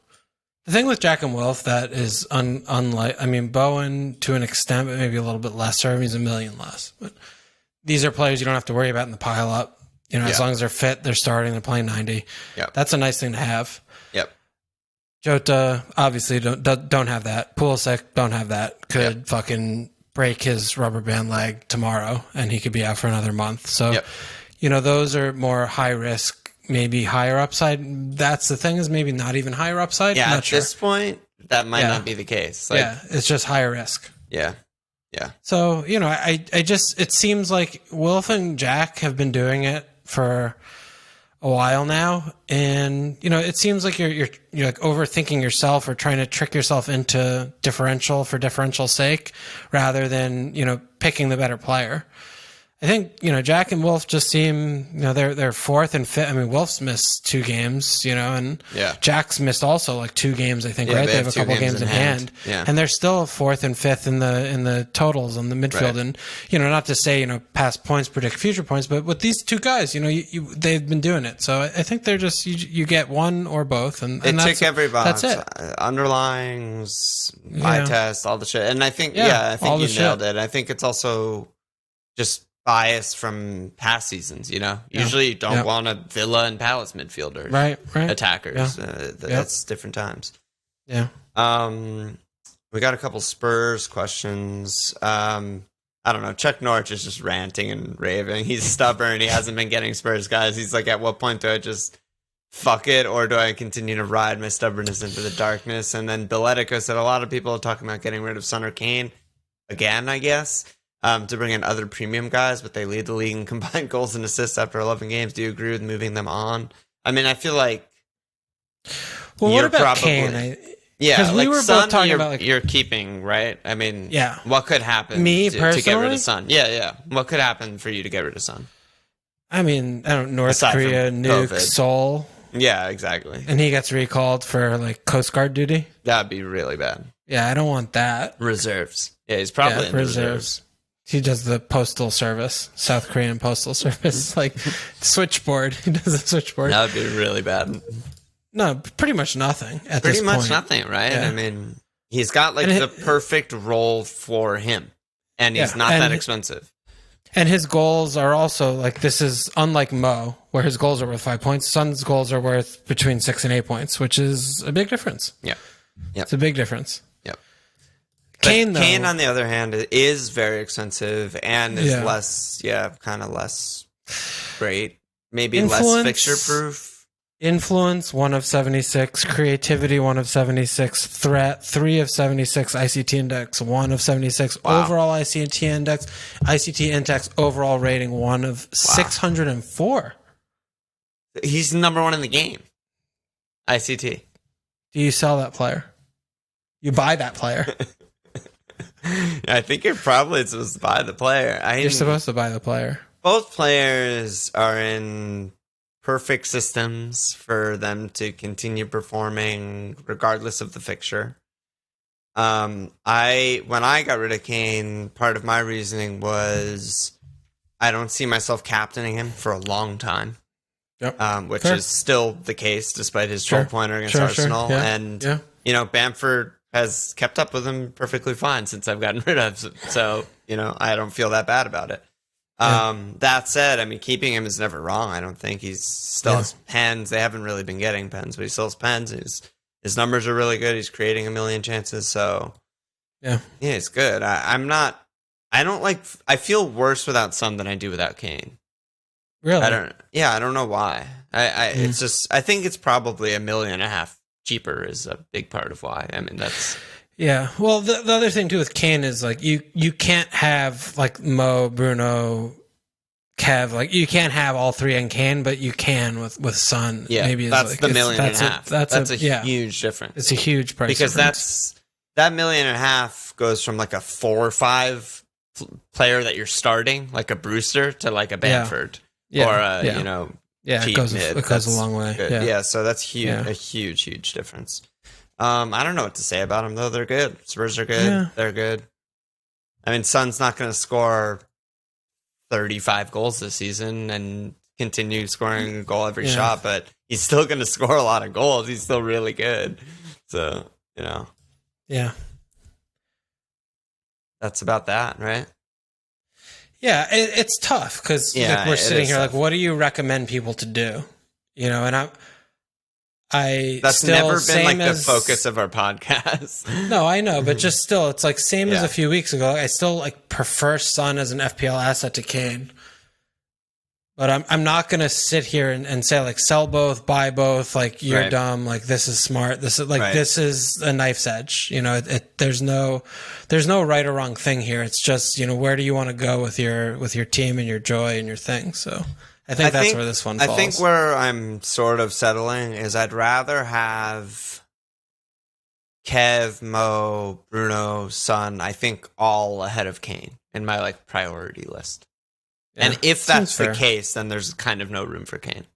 The thing with Jack and Wilf that is unlike, I mean, Bowen to an extent, but maybe a little bit lesser. I mean, he's a million less. But these are players you don't have to worry about in the pile up. You know, as long as they're fit, they're starting, they're playing 90. Yep. That's a nice thing to have. Yep. Jota, obviously, don't have that. Pulisic, don't have that. Could fucking break his rubber band leg tomorrow, and he could be out for another month. So, you know, those are more high risk, maybe higher upside. That's the thing, is maybe not even higher upside. Yeah, at this point, that might not be the case. Like, yeah, it's just higher risk. Yeah. Yeah. So, you know, I just, it seems like Wilf and Jack have been doing it for a while now, and you know, it seems like you're like overthinking yourself or trying to trick yourself into differential for differential's sake rather than, you know, picking the better player. I think, you know, Jack and Wilf just seem, you know, they're fourth and fifth. I mean, Wilf's missed 2 games, you know, and Jack's missed also like 2 games, I think, right? They have a couple games in hand. Yeah. And they're still fourth and fifth in the totals on the midfield. Right. And, you know, not to say, you know, past points predict future points, but with these 2 guys, you know, they've been doing it. So I think they're just, you get one or both. And they tick every box. That's it. Underlings, eye test, all the shit. And I think, I think you nailed it. I think it's also just bias from past seasons, you know. Usually you don't want a Villa and Palace midfielder, right? Attackers. That's different times. Yeah. We got a couple Spurs questions. I don't know. Chuck Norwich is just ranting and raving. He's stubborn. He hasn't been getting Spurs guys. He's like, at what point do I just fuck it, or do I continue to ride my stubbornness into the darkness? And then Billetico said a lot of people are talking about getting rid of Son or Kane again, I guess. To bring in other premium guys, but they lead the league in combined goals and assists after 11 games. Do you agree with moving them on? I mean, I feel like. Well, what about Kane? Yeah, we were both talking about like, you're keeping, right? I mean, what could happen? Me to personally, get rid of Son? Yeah. What could happen for you to get rid of Son? I mean, I don't. North Korea nuke Seoul. Yeah, exactly. And he gets recalled for like Coast Guard duty. That'd be really bad. Yeah, I don't want that. Reserves. Yeah, he's probably in reserves. He does the postal service, South Korean postal service, like switchboard. He does the switchboard. That would be really bad. No, pretty much nothing at this point. Pretty much nothing, right? Yeah. I mean, he's got like the perfect role for him, and he's not that expensive. And his goals are also like, this is unlike Mo, where his goals are worth 5 points. Son's goals are worth between 6 and 8 points, which is a big difference. Yeah. It's a big difference. Kane, on the other hand, is very expensive and is less, kind of less great. Maybe less fixture proof. Influence, 1 of 76. Creativity, 1 of 76. Threat, 3 of 76. ICT index, 1 of 76. Wow. Overall ICT index overall rating, 1 of 604. He's number 1 in the game. ICT. Do you sell that player? You buy that player. I think you're probably supposed to buy the player. You're supposed to buy the player. Both players are in perfect systems for them to continue performing regardless of the fixture. When I got rid of Kane, part of my reasoning was I don't see myself captaining him for a long time. Yep. Which is still the case despite his 12-pointer against Arsenal. Yeah. And, Bamford has kept up with him perfectly fine since I've gotten rid of him. So, I don't feel that bad about it. That said, I mean, keeping him is never wrong. I don't think he's still has pens. They haven't really been getting pens, but he still has pens. His numbers are really good. He's creating a million chances. So, yeah, it's good. I feel worse without Son than I do without Kane. Really? I don't know why. It's just, I think it's probably $1.5 million cheaper is a big part of why. I mean, that's. Yeah. Well, the other thing too with Kane is like you can't have like Mo, Bruno, Kev, like you can't have all three in Kane, but you can with Son. Yeah, maybe that's like, the $1.5 million. That's a huge difference. It's a huge price because difference. that $1.5 million goes from like a 4 or 5 player that you're starting, like a Brewster, to like a Bamford or a cheap mid. It goes a long way. Yeah, so that's huge, a huge difference. I don't know what to say about them though. They're good. Spurs are good. Yeah. They're good. I mean, Son's not going to score 35 goals this season and continue scoring a goal every shot, but he's still going to score a lot of goals. He's still really good. So, Yeah. That's about that, right? Yeah, it's tough because we're sitting here tough. Like, what do you recommend people to do? And that's never been like the focus of our podcast. No, I know, but just still, it's like same as a few weeks ago. I still like prefer Son as an FPL asset to Kane, but I'm not going to sit here and say like sell both, buy both. Like you're dumb. Like this is smart. This is this is a knife's edge. There's no right or wrong thing here. It's just where do you want to go with your team and your joy and your thing. So. I think that's where this one falls. I think where I'm sort of settling is I'd rather have Kev, Mo, Bruno, Son, I think all ahead of Kane in my like priority list. Yeah, and if that's the case, then there's kind of no room for Kane.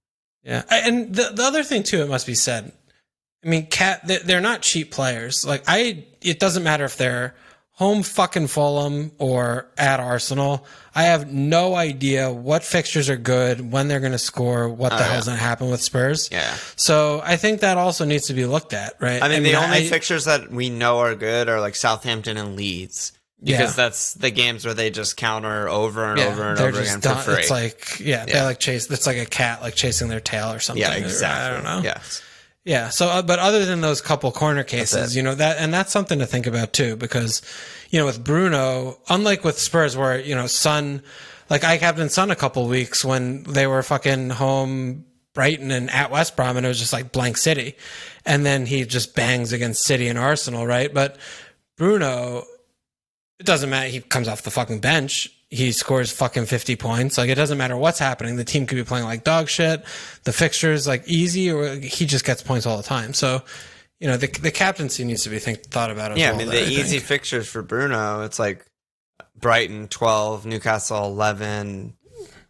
Yeah. And the other thing too, it must be said, I mean, they're not cheap players. Like it doesn't matter if they're home fucking Fulham or at Arsenal. I have no idea what fixtures are good, when they're going to score, what the hell's going to happen with Spurs. Yeah. So I think that also needs to be looked at, right? I mean the only fixtures that we know are good are like Southampton and Leeds. Because that's the games where they just counter over and over and over again for free. It's like, they like chase. It's like a cat like chasing their tail or something. Yeah, exactly. I don't know. Yes. Yeah. So, but other than those couple corner cases, that's something to think about too, because, with Bruno, unlike with Spurs where, Son, like I captained Son a couple weeks when they were fucking home Brighton and at West Brom and it was just like blank city. And then he just bangs against City and Arsenal, right? But Bruno, it doesn't matter. He comes off the fucking bench. He scores fucking 50 points. Like, it doesn't matter what's happening. The team could be playing like dog shit. The fixture's like easy, or he just gets points all the time. So, the captaincy needs to be thought about as well. Yeah, I mean, the easy fixtures for Bruno, it's like Brighton 12, Newcastle 11.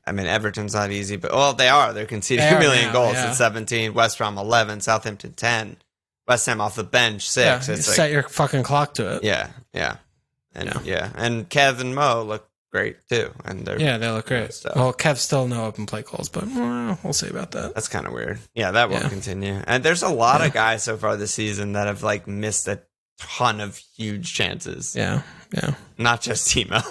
I mean, Everton's not easy, but, well, they are. They're conceding a million goals at 17. West Brom 11, Southampton 10. West Ham off the bench 6. Yeah, it's set your fucking clock to it. Yeah. And Kev and Mo look great too, and they look great. Well, Kev still no open play goals, but we'll see about that. That's kind of weird. Yeah, that won't continue. And there's a lot of guys so far this season that have like missed a ton of huge chances. Yeah. Not just Timo.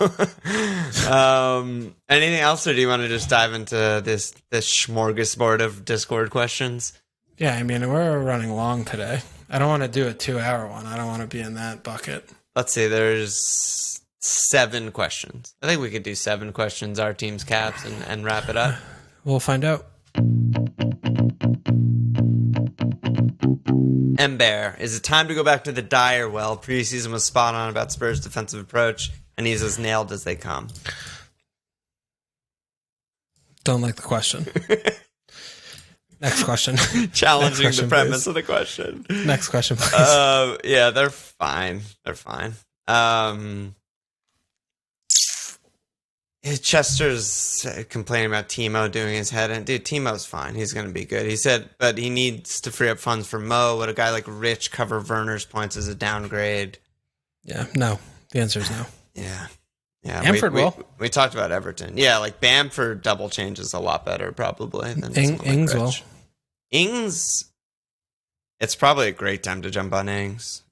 Anything else, or do you want to just dive into this smorgasbord of Discord questions? Yeah, I mean, we're running long today. I don't want to do a 2-hour one. I don't want to be in that bucket. Let's see. There's 7 questions. I think we could do 7 questions, our team's caps, and wrap it up. We'll find out. Bear, is it time to go back to the Dyer well? Preseason was spot on about Spurs' defensive approach, and he's as nailed as they come. Don't like the question. Next question. Challenging Next question, the premise please. of the question. Next question, please. Yeah, they're fine. They're fine. Chester's complaining about Timo doing his head in. Dude, Timo's fine. He's going to be good. He said, but he needs to free up funds for Mo. Would a guy like Rich cover Werner's points as a downgrade? Yeah, no. The answer is no. Yeah. Yeah, Bamford will. We talked about Everton. Yeah, like Bamford double changes a lot better probably than Ings will. Ings, it's probably a great time to jump on Ings.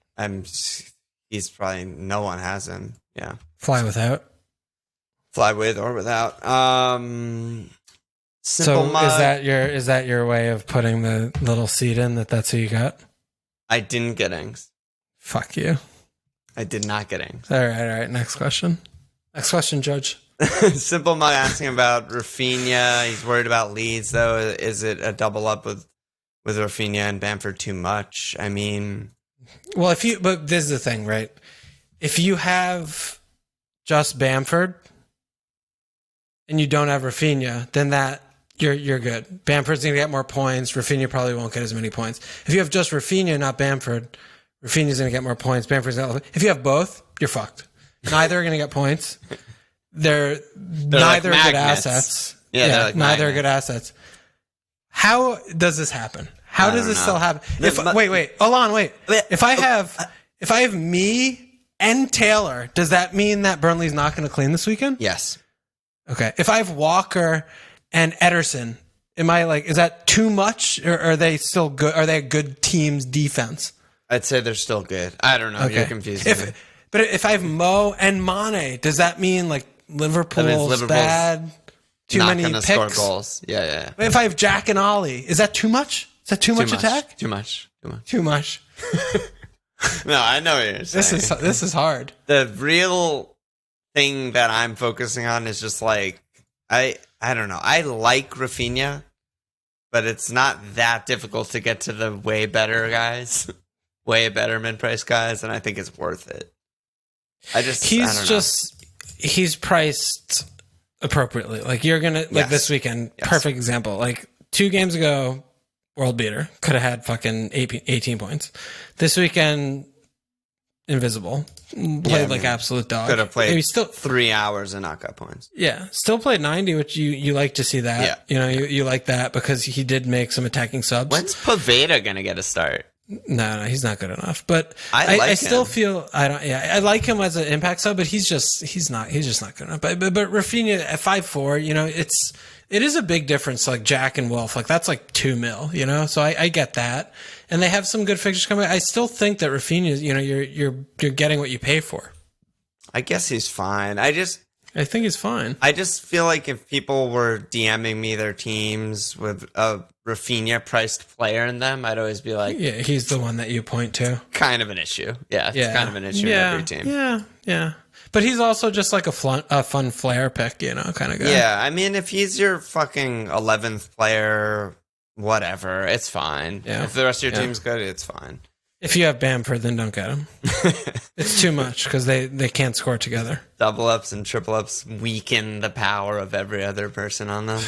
He's probably, no one has him. Yeah. Fly without. Fly with or without. So is that your way of putting the little seed in that's who you got? I didn't get Ings. Fuck you. I did not get Ings. All right. Next question. Next question, Judge. Simple Mug asking about Rafinha. He's worried about Leeds, though. Is it a double up with Rafinha and Bamford too much? I mean, well, but this is the thing, right? If you have just Bamford and you don't have Rafinha, then that you're good. Bamford's gonna get more points. Rafinha probably won't get as many points. If you have just Rafinha, not Bamford, Rafinha's gonna get more points. Bamford's gonna. If you have both, you're fucked. Neither are going to get points. They're neither like good assets. Yeah, like neither are good assets. How does this happen? How does this still happen? Wait. Hold on, wait. If I have me and Taylor, does that mean that Burnley's not going to clean this weekend? Yes. Okay. If I have Walker and Ederson, is that too much, or are they still good? Are they a good team's defense? I'd say they're still good. I don't know. Okay. You're confusing me. But if I have Mo and Mane, does that mean like Liverpool's bad? Too many picks? Score goals. Yeah. If I have Jack and Ollie, is that too much? Is that too much attack? Too much. No, I know what you're saying. This is hard. The real thing that I'm focusing on is just like I don't know. I like Rafinha, but it's not that difficult to get to the way better guys, way better mid-price guys, and I think it's worth it. He's priced appropriately. Like you're gonna this weekend. Yes. Perfect example. Like 2 games ago, world beater could have had fucking 18 points. This weekend, invisible. Played like absolute dog. Could have played maybe still 3 hours and not got points. Yeah, still played 90, which you like to see that. Yeah. You know, you like that because he did make some attacking subs. When's Pavetta gonna get a start? No, he's not good enough. But I still feel I like him as an impact sub, but he's just not good enough. But Rafinha at 5'4", you know, it is a big difference. Like Jack and Wolf, like that's like 2 mil, you know. So I get that, and they have some good fixtures coming. I still think that Rafinha, you know, you're getting what you pay for. I guess he's fine. I think he's fine. I just feel like if people were DMing me their teams with a Rafinha priced player in them, I'd always be like, yeah, he's the one that you point to. Kind of an issue. Yeah, it's kind of an issue in every team. Yeah. But he's also just like a fun flair pick, you know, kind of guy. Yeah, I mean, if he's your fucking 11th player, whatever, it's fine. Yeah. If the rest of your team's good, it's fine. If you have Bamford, then don't get him. It's too much because they can't score together. Double ups and triple ups weaken the power of every other person on them.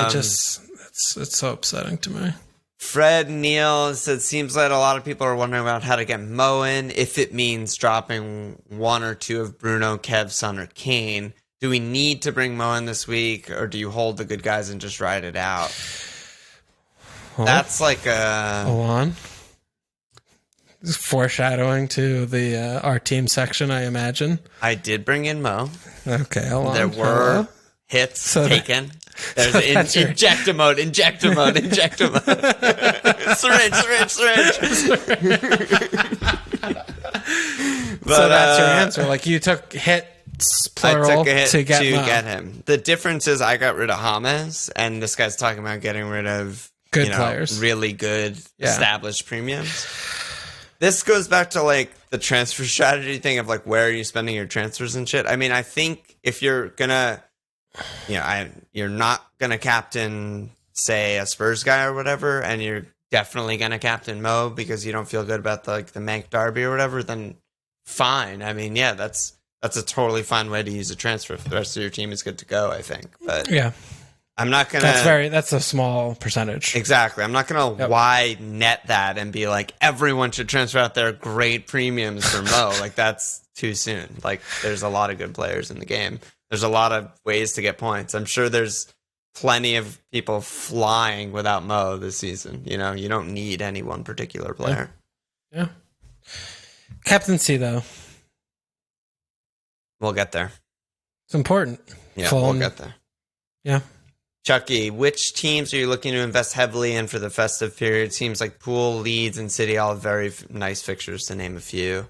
It's so upsetting to me. Fred Neal said, seems like a lot of people are wondering about how to get Mo in, if it means dropping 1 or 2 of Bruno, Kev, Son, or Kane. Do we need to bring Mo in this week, or do you hold the good guys and just ride it out? That's like a... Hold on. Foreshadowing to the our team section, I imagine. I did bring in Mo. Okay, hold on. There were hits taken. There's injector mode. Syringe. So that's your answer. Like you took hits plural I took a hit to get him. The difference is I got rid of James, and this guy's talking about getting rid of good players, really good established premiums. This goes back to like the transfer strategy thing of like where are you spending your transfers and shit. I mean, I think if you're gonna, you're not gonna captain say a Spurs guy or whatever, and you're definitely going to captain Mo because you don't feel good about the Mank Derby or whatever, then fine. I mean, yeah, that's a totally fine way to use a transfer. If the rest of your team is good to go, I think. But yeah, I'm not going to... That's a small percentage. Exactly. I'm not going to wide net that and be like, everyone should transfer out their great premiums for Mo. Like, that's too soon. Like, there's a lot of good players in the game. There's a lot of ways to get points. I'm sure there's plenty of people flying without Mo this season. You know, you don't need any one particular player. Yeah. Captaincy, though. We'll get there. It's important. Yeah, we'll get there. Yeah. Chucky, which teams are you looking to invest heavily in for the festive period? Seems like Pool, Leeds, and City all have very nice fixtures, to name a few.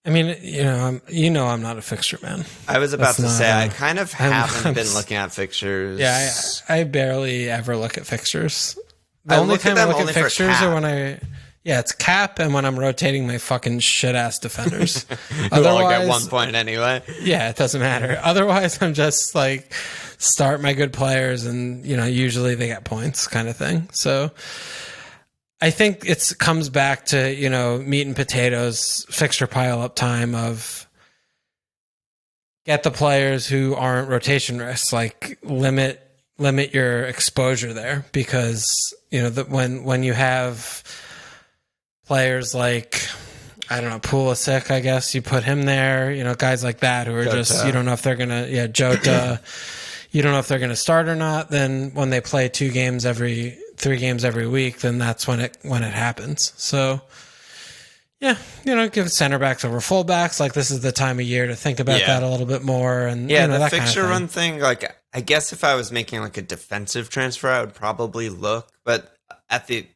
I mean, I'm not a fixture man. I was about to say, I kind of haven't been looking at fixtures. Yeah, I barely ever look at fixtures. The only time I look at fixtures are when it's cap and when I'm rotating my fucking shit ass defenders. Otherwise, at 1 point anyway. Yeah, it doesn't matter. Otherwise, I'm just like start my good players and usually they get points kind of thing. So I think it comes back to, meat and potatoes, fixture pile up time of get the players who aren't rotation risks, like limit your exposure there because, when you have players like, I don't know, Pulisic, I guess you put him there, guys like that who are Jota. Just, you don't know if they're going to, Jota, you don't know if they're going to start or not. Then when they play 3 games every week, then that's when it happens. So, yeah, give center backs over fullbacks. Like this is the time of year to think about that a little bit more. And the that fixture kind of run thing. Like, I guess if I was making like a defensive transfer, I would probably look. But at the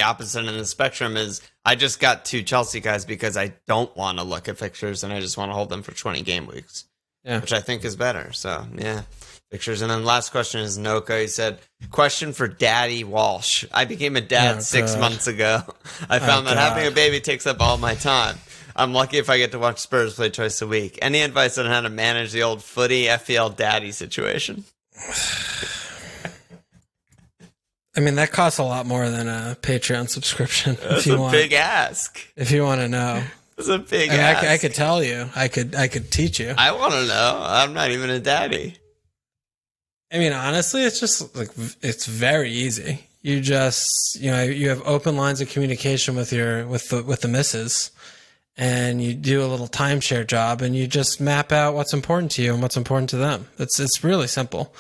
opposite end of the spectrum is I just got 2 Chelsea guys because I don't want to look at fixtures and I just want to hold them for 20 game weeks, which I think is better. So yeah. Pictures. And then last question is Noka. He said, question for Daddy Walsh. I became a dad 6 months ago. I found that having a baby takes up all my time. I'm lucky if I get to watch Spurs play twice a week. Any advice on how to manage the old footy FPL daddy situation? I mean, that costs a lot more than a Patreon subscription. That's a big ask. If you want to know. That's a big ask. I could tell you. I could teach you. I want to know. I'm not even a daddy. I mean, honestly, it's just like it's very easy. You just you have open lines of communication with the missus, and you do a little timeshare job, and you just map out what's important to you and what's important to them. It's really simple.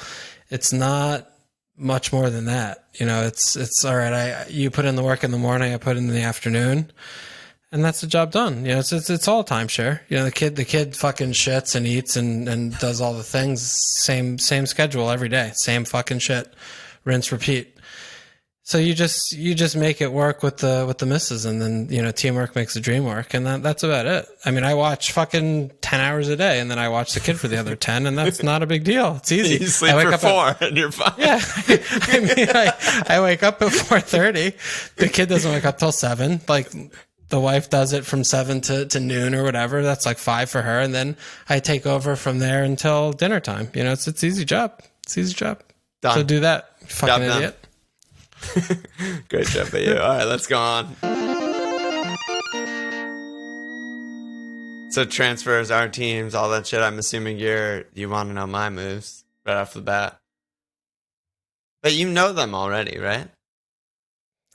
It's not much more than that. It's all right. You put in the work in the morning, I put in the afternoon. And that's the job done. It's all timeshare. The kid fucking shits and eats and does all the things. Same schedule every day. Same fucking shit. Rinse, repeat. So you just make it work with the missus, and then teamwork makes the dream work, and that's about it. I mean, I watch fucking 10 hours a day, and then I watch the kid for the other 10, and that's not a big deal. It's easy. You sleep for 4, and you're fine. Yeah, I mean, I wake up at 4:30. The kid doesn't wake up till 7. Like. The wife does it from 7 to noon or whatever. That's like 5 for her. And then I take over from there until dinner time. It's an easy job. It's an easy job. Done. So do that. Fucking job idiot. Great job by you. All right, let's go on. So transfers, our teams, all that shit. I'm assuming you want to know my moves right off the bat. But you know them already, right?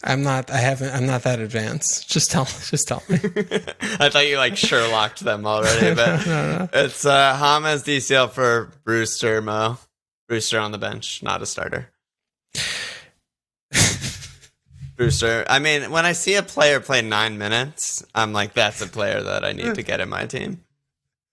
I'm not that advanced. Just tell me. I thought you Sherlocked them already, but no. It's James DCL for Brewster, Mo. Brewster on the bench, not a starter. Brewster. I mean, when I see a player play 9 minutes, I'm like, that's a player that I need to get in my team.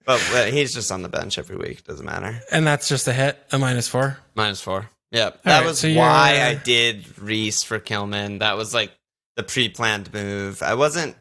But he's just on the bench every week. Doesn't matter. And that's just a hit, a -4? -4. Yeah, that was why I did Reese for Kilman. That was like the pre-planned move. I wasn't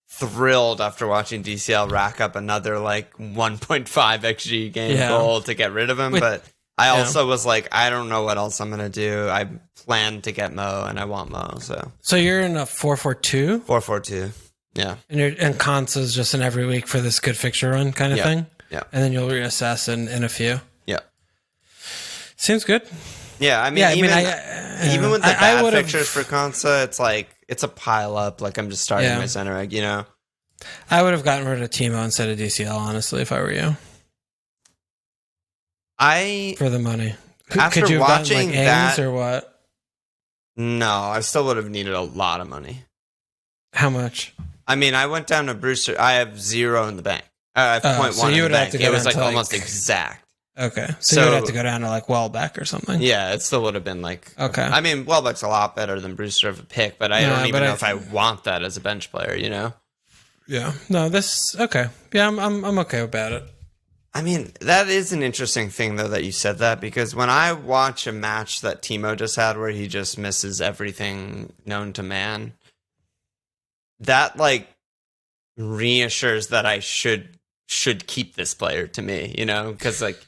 thrilled after watching DCL rack up another 1.5 XG game goal to get rid of him, but I also was like, I don't know what else I'm going to do. I plan to get Mo, and I want Mo. So you're in a 4-4-2? 4-4-2, yeah. And Konsa's just in every week for this good fixture run kind of thing? Yeah. And then you'll reassess in a few? Yeah. Seems good. Yeah, I mean, even with the bad fixtures for Konsa, it's like it's a pile up. Like I'm just starting my center egg, you know. I would have gotten rid of Timo instead of DCL, honestly, if I were you. For the money. Could you have watching gotten, like, that or what? No, I still would have needed a lot of money. How much? I mean, I went down to Brewster. I have 0 in the bank. I have 0.1 so you in would the have bank. to go It was down like to, almost exact. Okay. So you would have to go down to like Welbeck or something. Yeah, it still would have been like. Okay. I mean, Welbeck's a lot better than Brewster of a pick, but I don't even know if I want that as a bench player, you know? Yeah. No, okay. Yeah, I'm okay about it. I mean, that is an interesting thing, though, that you said that, because when I watch a match that Timo just had where he just misses everything known to man, that, like, reassures that I should keep this player to me, you know? Because, like,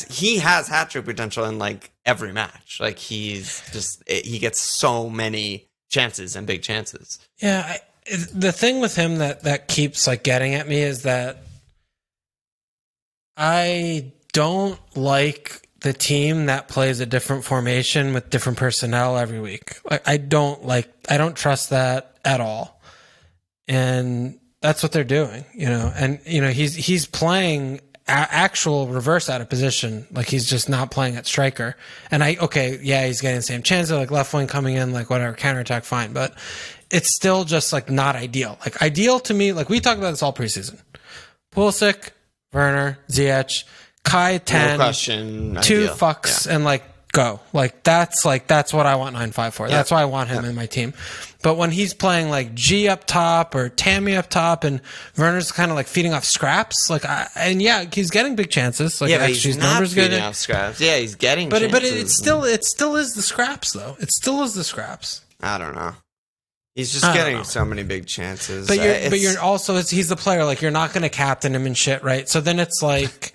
he has hat-trick potential in, like, every match. Like, he gets so many chances and big chances. Yeah, the thing with him that keeps, like, getting at me is that I don't like the team that plays a different formation with different personnel every week. Like, I don't trust that at all. And that's what they're doing, you know. And, you know, he's playing actual reverse out of position. Like, he's just not playing at striker. And he's getting the same chance, like left wing coming in, like whatever, counterattack, fine. But it's still just, like, not ideal. Like, ideal to me, like, we talked about this all preseason. Pulisic, Werner, Ziyech, Kai 10, no question, 2 ideal. fucks, and, like, go. That's what I want 9-5 for. That's why I want him in my team. But when he's playing, like, G up top or Tammy up top and Werner's kind of, like, feeding off scraps, like, he's getting big chances. Like, yeah, but he's not feeding off scraps. Yeah, he's getting chances. But it still is the scraps, though. It still is the scraps. I don't know. He's just getting so many big chances. But you're also, he's the player. Like, you're not going to captain him and shit, right? So then it's like...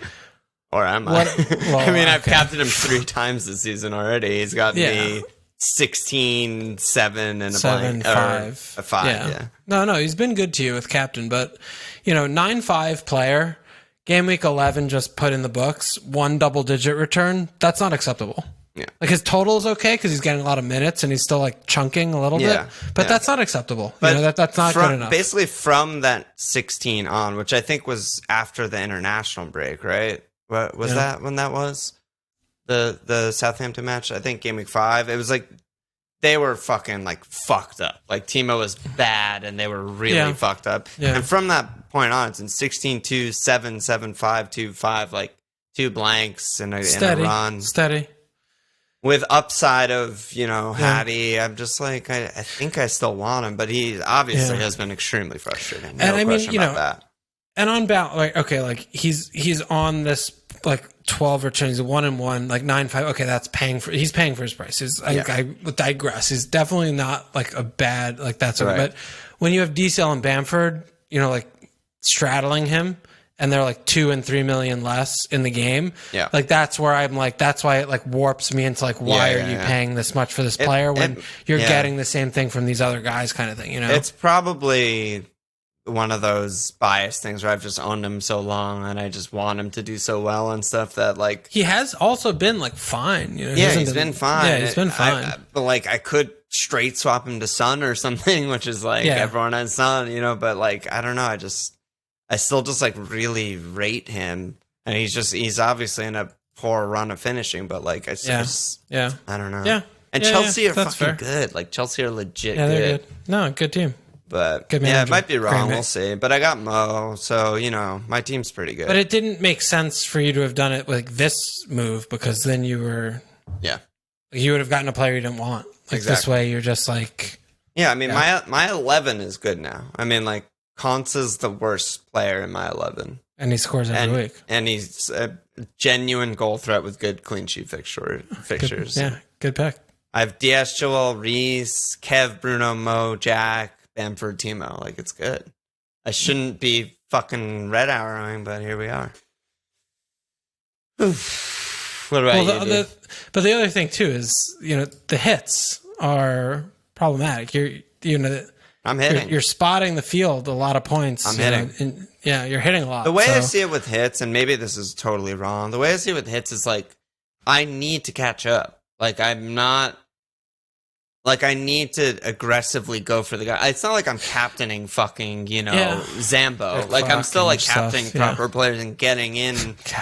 Or am I? I mean, I've captained him 3 times this season already. He's got me 16, 7, and a 7, 5. A 5, yeah. No, he's been good to you with captain. But, you know, 9-5 player, game week 11 just put in the books, 1 double-digit return. That's not acceptable. Yeah. Like, his total is okay because he's getting a lot of minutes and he's still, like, chunking a little bit. But that's not acceptable. But you know, that's not good enough. Basically, from that 16 on, which I think was after the international break, right? What was that when that was? The Southampton match? I think game week 5. It was like they were fucking, like, fucked up. Like, Timo was bad and they were really fucked up. Yeah. And from that point on, it's in 16-2, 7, 7-5, 2-5, like 2 blanks and a run. Steady. With upside of, you know, Hattie, I'm just like, I think I still want him, but he obviously has been extremely frustrating. No question about that. And on balance, like, okay, like he's on this like 12 returns, 1-1, like 9-5. Okay, that's he's paying for his price. I digress. He's definitely not like a bad, like that's okay. But when you have DCL and Bamford, you know, like straddling him, and they're like 2 and 3 million less in the game. Yeah. Like that's where I'm like, that's why it like warps me into like, why are you paying this much for this player when you're getting the same thing from these other guys kind of thing, you know? It's probably one of those biased things where I've just owned him so long and I just want him to do so well and stuff that like... He has also been like fine, you know? He's been fine. Yeah, he's been fine. But like I could straight swap him to Son or something, which is like everyone has Son, you know, but like, I don't know. I still just like really rate him, and he's obviously in a poor run of finishing, but like I don't know. Yeah. And Chelsea are fucking good. Like Chelsea are legit good. They're good. No, good team. But good it might be wrong. We'll see. But I got Mo, so you know my team's pretty good. But it didn't make sense for you to have done it like this move because then you would have gotten a player you didn't want. Like this way, you're just like I mean my 11 is good now. I mean like. Konsa's the worst player in my 11. And he scores every week. And he's a genuine goal threat with good clean sheet fixtures. Good pick. I have Diaz, Joel, Reese, Kev, Bruno, Mo, Jack, Bamford, Timo. Like, it's good. I shouldn't be fucking red arrowing, but here we are. What about you? But the other thing, too, is, you know, the hits are problematic. I'm hitting. You're spotting the field a lot of points. I'm hitting. You're hitting a lot. The way I see it with hits, and maybe this is totally wrong, the way I see it with hits is like I need to catch up. Like, I'm not. Like, I need to aggressively go for the guy. It's not like I'm captaining fucking, Zambo. Like, I'm still, like, captaining proper players and getting in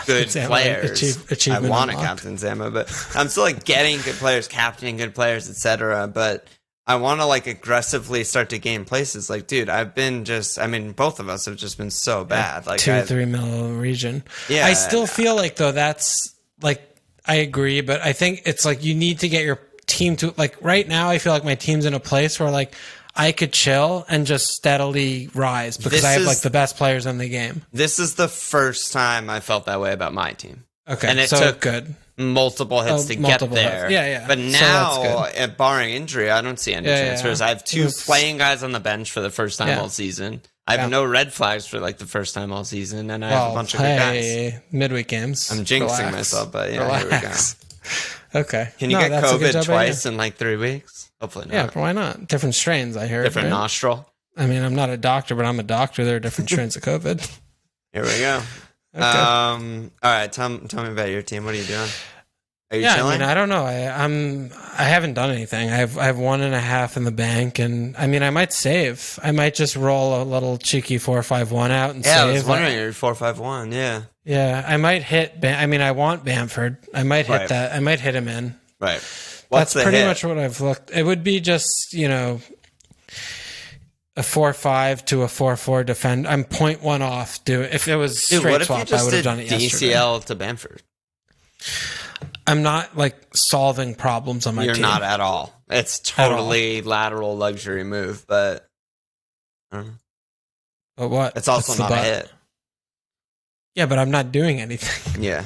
good players. I want to captain Zambo, but I'm still, like, getting good players, captaining good players, etc. But I want to, like, aggressively start to gain places. Like, dude, both of us have just been so bad. Like, 2-3 mil region. Yeah. I still feel like, though, that's, like, I agree, but I think it's, like, you need to get your team to, like, right now I feel like my team's in a place where, like, I could chill and just steadily rise because I have like the best players in the game. This is the first time I felt that way about my team. Okay, and it took multiple hits to get there. Yeah. But now, barring injury, I don't see any transfers. I have 2 playing guys on the bench for the first time all season. I have no red flags for like the first time all season, and I have a bunch of good guys. Midweek games. I'm jinxing myself, but yeah, here we go. Okay. Can you get COVID twice in like 3 weeks? Hopefully not. Yeah, why not? Different strains, I heard. Different nostril. I mean, I'm not a doctor, but I'm a doctor. There are different strains of COVID. Here we go. Okay. All right, tell me about your team. What are you doing? Are you chilling? I mean, I don't know. I haven't done anything. I have 1.5 in the bank, and I mean, I might save. I might just roll a little cheeky 4-5-1 out and save. Yeah, I was wondering your 4-5-1. Yeah. Yeah, I might hit. I want Bamford. I might hit that. I might hit him in. Right. That's pretty much what I've looked. It would be just a 4-5 to a 4-4 defend. I'm 0.1 off. If it was straight swap, I would have done it yesterday. DCL to Bamford? I'm not like solving problems on my team. You're not at all. It's totally lateral luxury move, but I don't know. But what? It's also not a hit. Yeah, but I'm not doing anything. Yeah.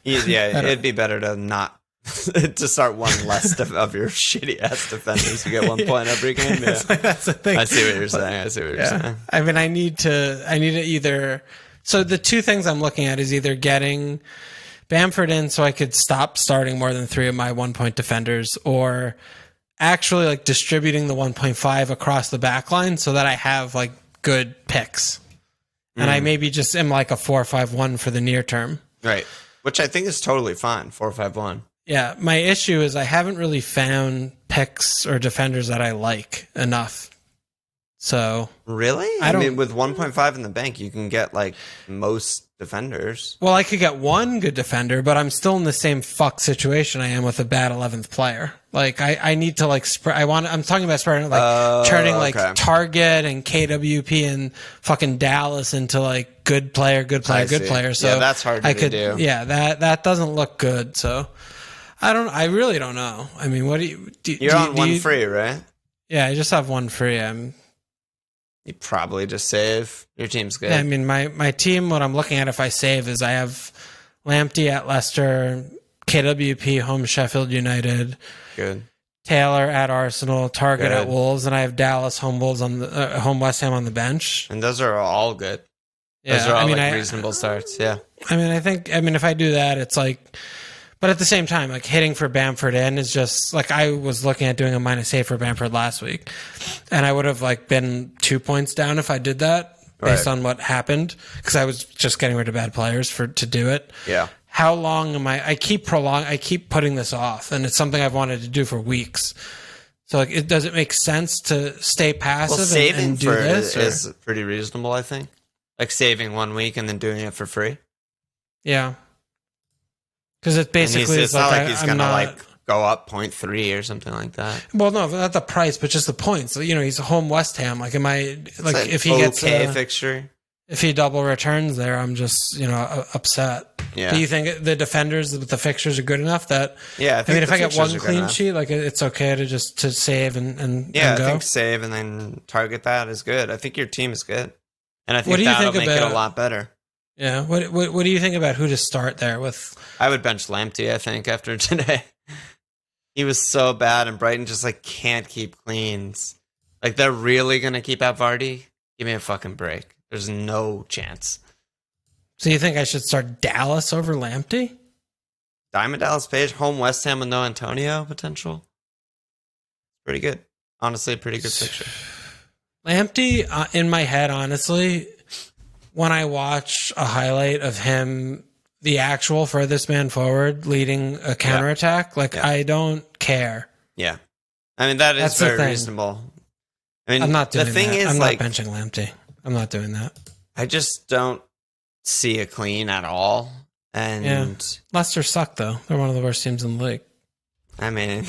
It'd be better to not to start one less of your shitty ass defenders. You get 1 point every game. Yeah. That's the thing. I see what you're saying. I mean, I need to either. So the 2 things I'm looking at is either getting Bamford in so I could stop starting more than 3 of my 1-point defenders, or actually like distributing the 1.5 across the back line so that I have like good picks. And I maybe just am like a 4-5-1 for the near term. Right. Which I think is totally fine. 4-5-1. Yeah. My issue is I haven't really found picks or defenders that I like enough. So really? I mean, with 1.5 in the bank, you can get like most defenders. Well, I could get one good defender, but I'm still in the same fuck situation I am with a bad 11th player. Like I need to like spread. I'm talking about spreading like turning like Target and KWP and fucking Dallas into like good player. So yeah, that's hard to do. Yeah, that doesn't look good. So I really don't know. I mean, what do you? You're on one free, right? Yeah, I just have 1 free. You probably just save. Your team's good. Yeah, I mean, my team, what I'm looking at if I save is I have Lamptey at Leicester, KWP home Sheffield United. Good. Taylor at Arsenal, Target at Wolves, and I have Dallas home Wolves on the home West Ham on the bench. And those are all good. Yeah, those are all reasonable starts. Yeah. I mean, if I do that, it's like, but at the same time, like hitting for Bamford in is just like I was looking at doing a -8 for Bamford last week, and I would have like been 2 points down if I did that based on what happened because I was just getting rid of bad players to do it. Yeah. How long am I keep putting this off, and it's something I've wanted to do for weeks. So like, does it make sense to stay passive and do this? Is pretty reasonable, I think. Like saving 1 week and then doing it for free. Yeah. Because it basically it's not like he's going to like go up 0.3 or something like that. Well, no, not the price, but just the points. He's a home West Ham. Like, like if he gets a fixture? If he double returns there, I'm just upset. Yeah. Do you think the defenders with the fixtures are good enough that? Yeah, I mean, if I get 1 clean sheet, like it's okay to just save and go? I think save and then target that is good. I think your team is good, and I think that'll make it a lot better. Yeah. What do you think about who to start there with? I would bench Lamptey, I think, after today. He was so bad, and Brighton just like can't keep cleans. Like they're really gonna keep out Vardy? Give me a fucking break. There's no chance. So you think I should start Dallas over Lamptey? Diamond Dallas Page, home West Ham with no Antonio potential. Pretty good. Honestly, pretty good picture. Lamptey, in my head, honestly, when I watch a highlight of him the actual furthest man forward leading a counterattack, I don't care. Yeah. I mean, that's very reasonable. I mean, I'm not doing the thing that. is, I'm not benching Lamptey. I'm not doing that. I just don't see a clean at all. And Leicester suck, though. They're one of the worst teams in the league. I mean,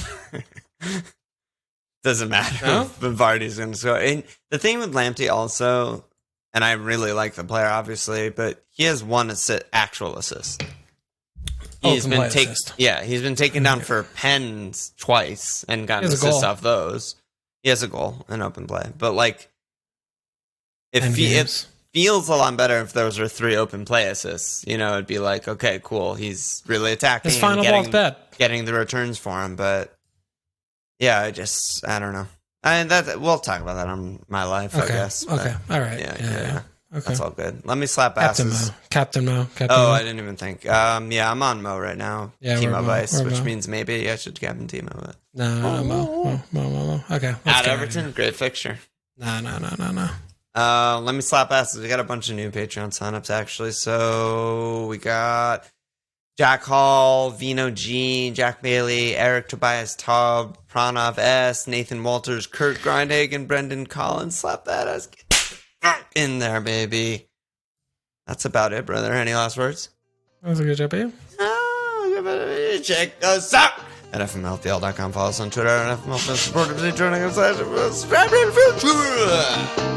doesn't matter if Vardy's going to score. And the thing with Lamptey also, and I really like the player, obviously, but he has one actual assist. He's been taken down for pens twice and gotten assists off those. He has a goal in open play, but it feels a lot better if those are 3 open play assists. You know, it'd be like, okay, cool. He's really attacking. His final ball's bad. Getting the returns for him, but yeah, I don't know. We'll talk about that on my life, I guess. Okay, all right. Yeah. Okay. That's all good. Let me slap asses. Captain Mo. I didn't even think. I'm on Mo right now. Yeah, Timo Vice, which means maybe I should captain Timo. But... No, Mo. Okay. At Everton, great fixture. No. Let me slap asses. We got a bunch of new Patreon signups, actually. So we got Jack Hall, Vino G, Jack Bailey, Eric Tobias Taub, Pranav S, Nathan Walters, Kurt Grindhagen, Brendan Collins. Slap that ass. In there, baby. That's about it, brother. Any last words? That was a good job, you. Check us out at fmlfl.com. Follow us on Twitter at fmlfl. Support us. Joining us. Subscribe to the future.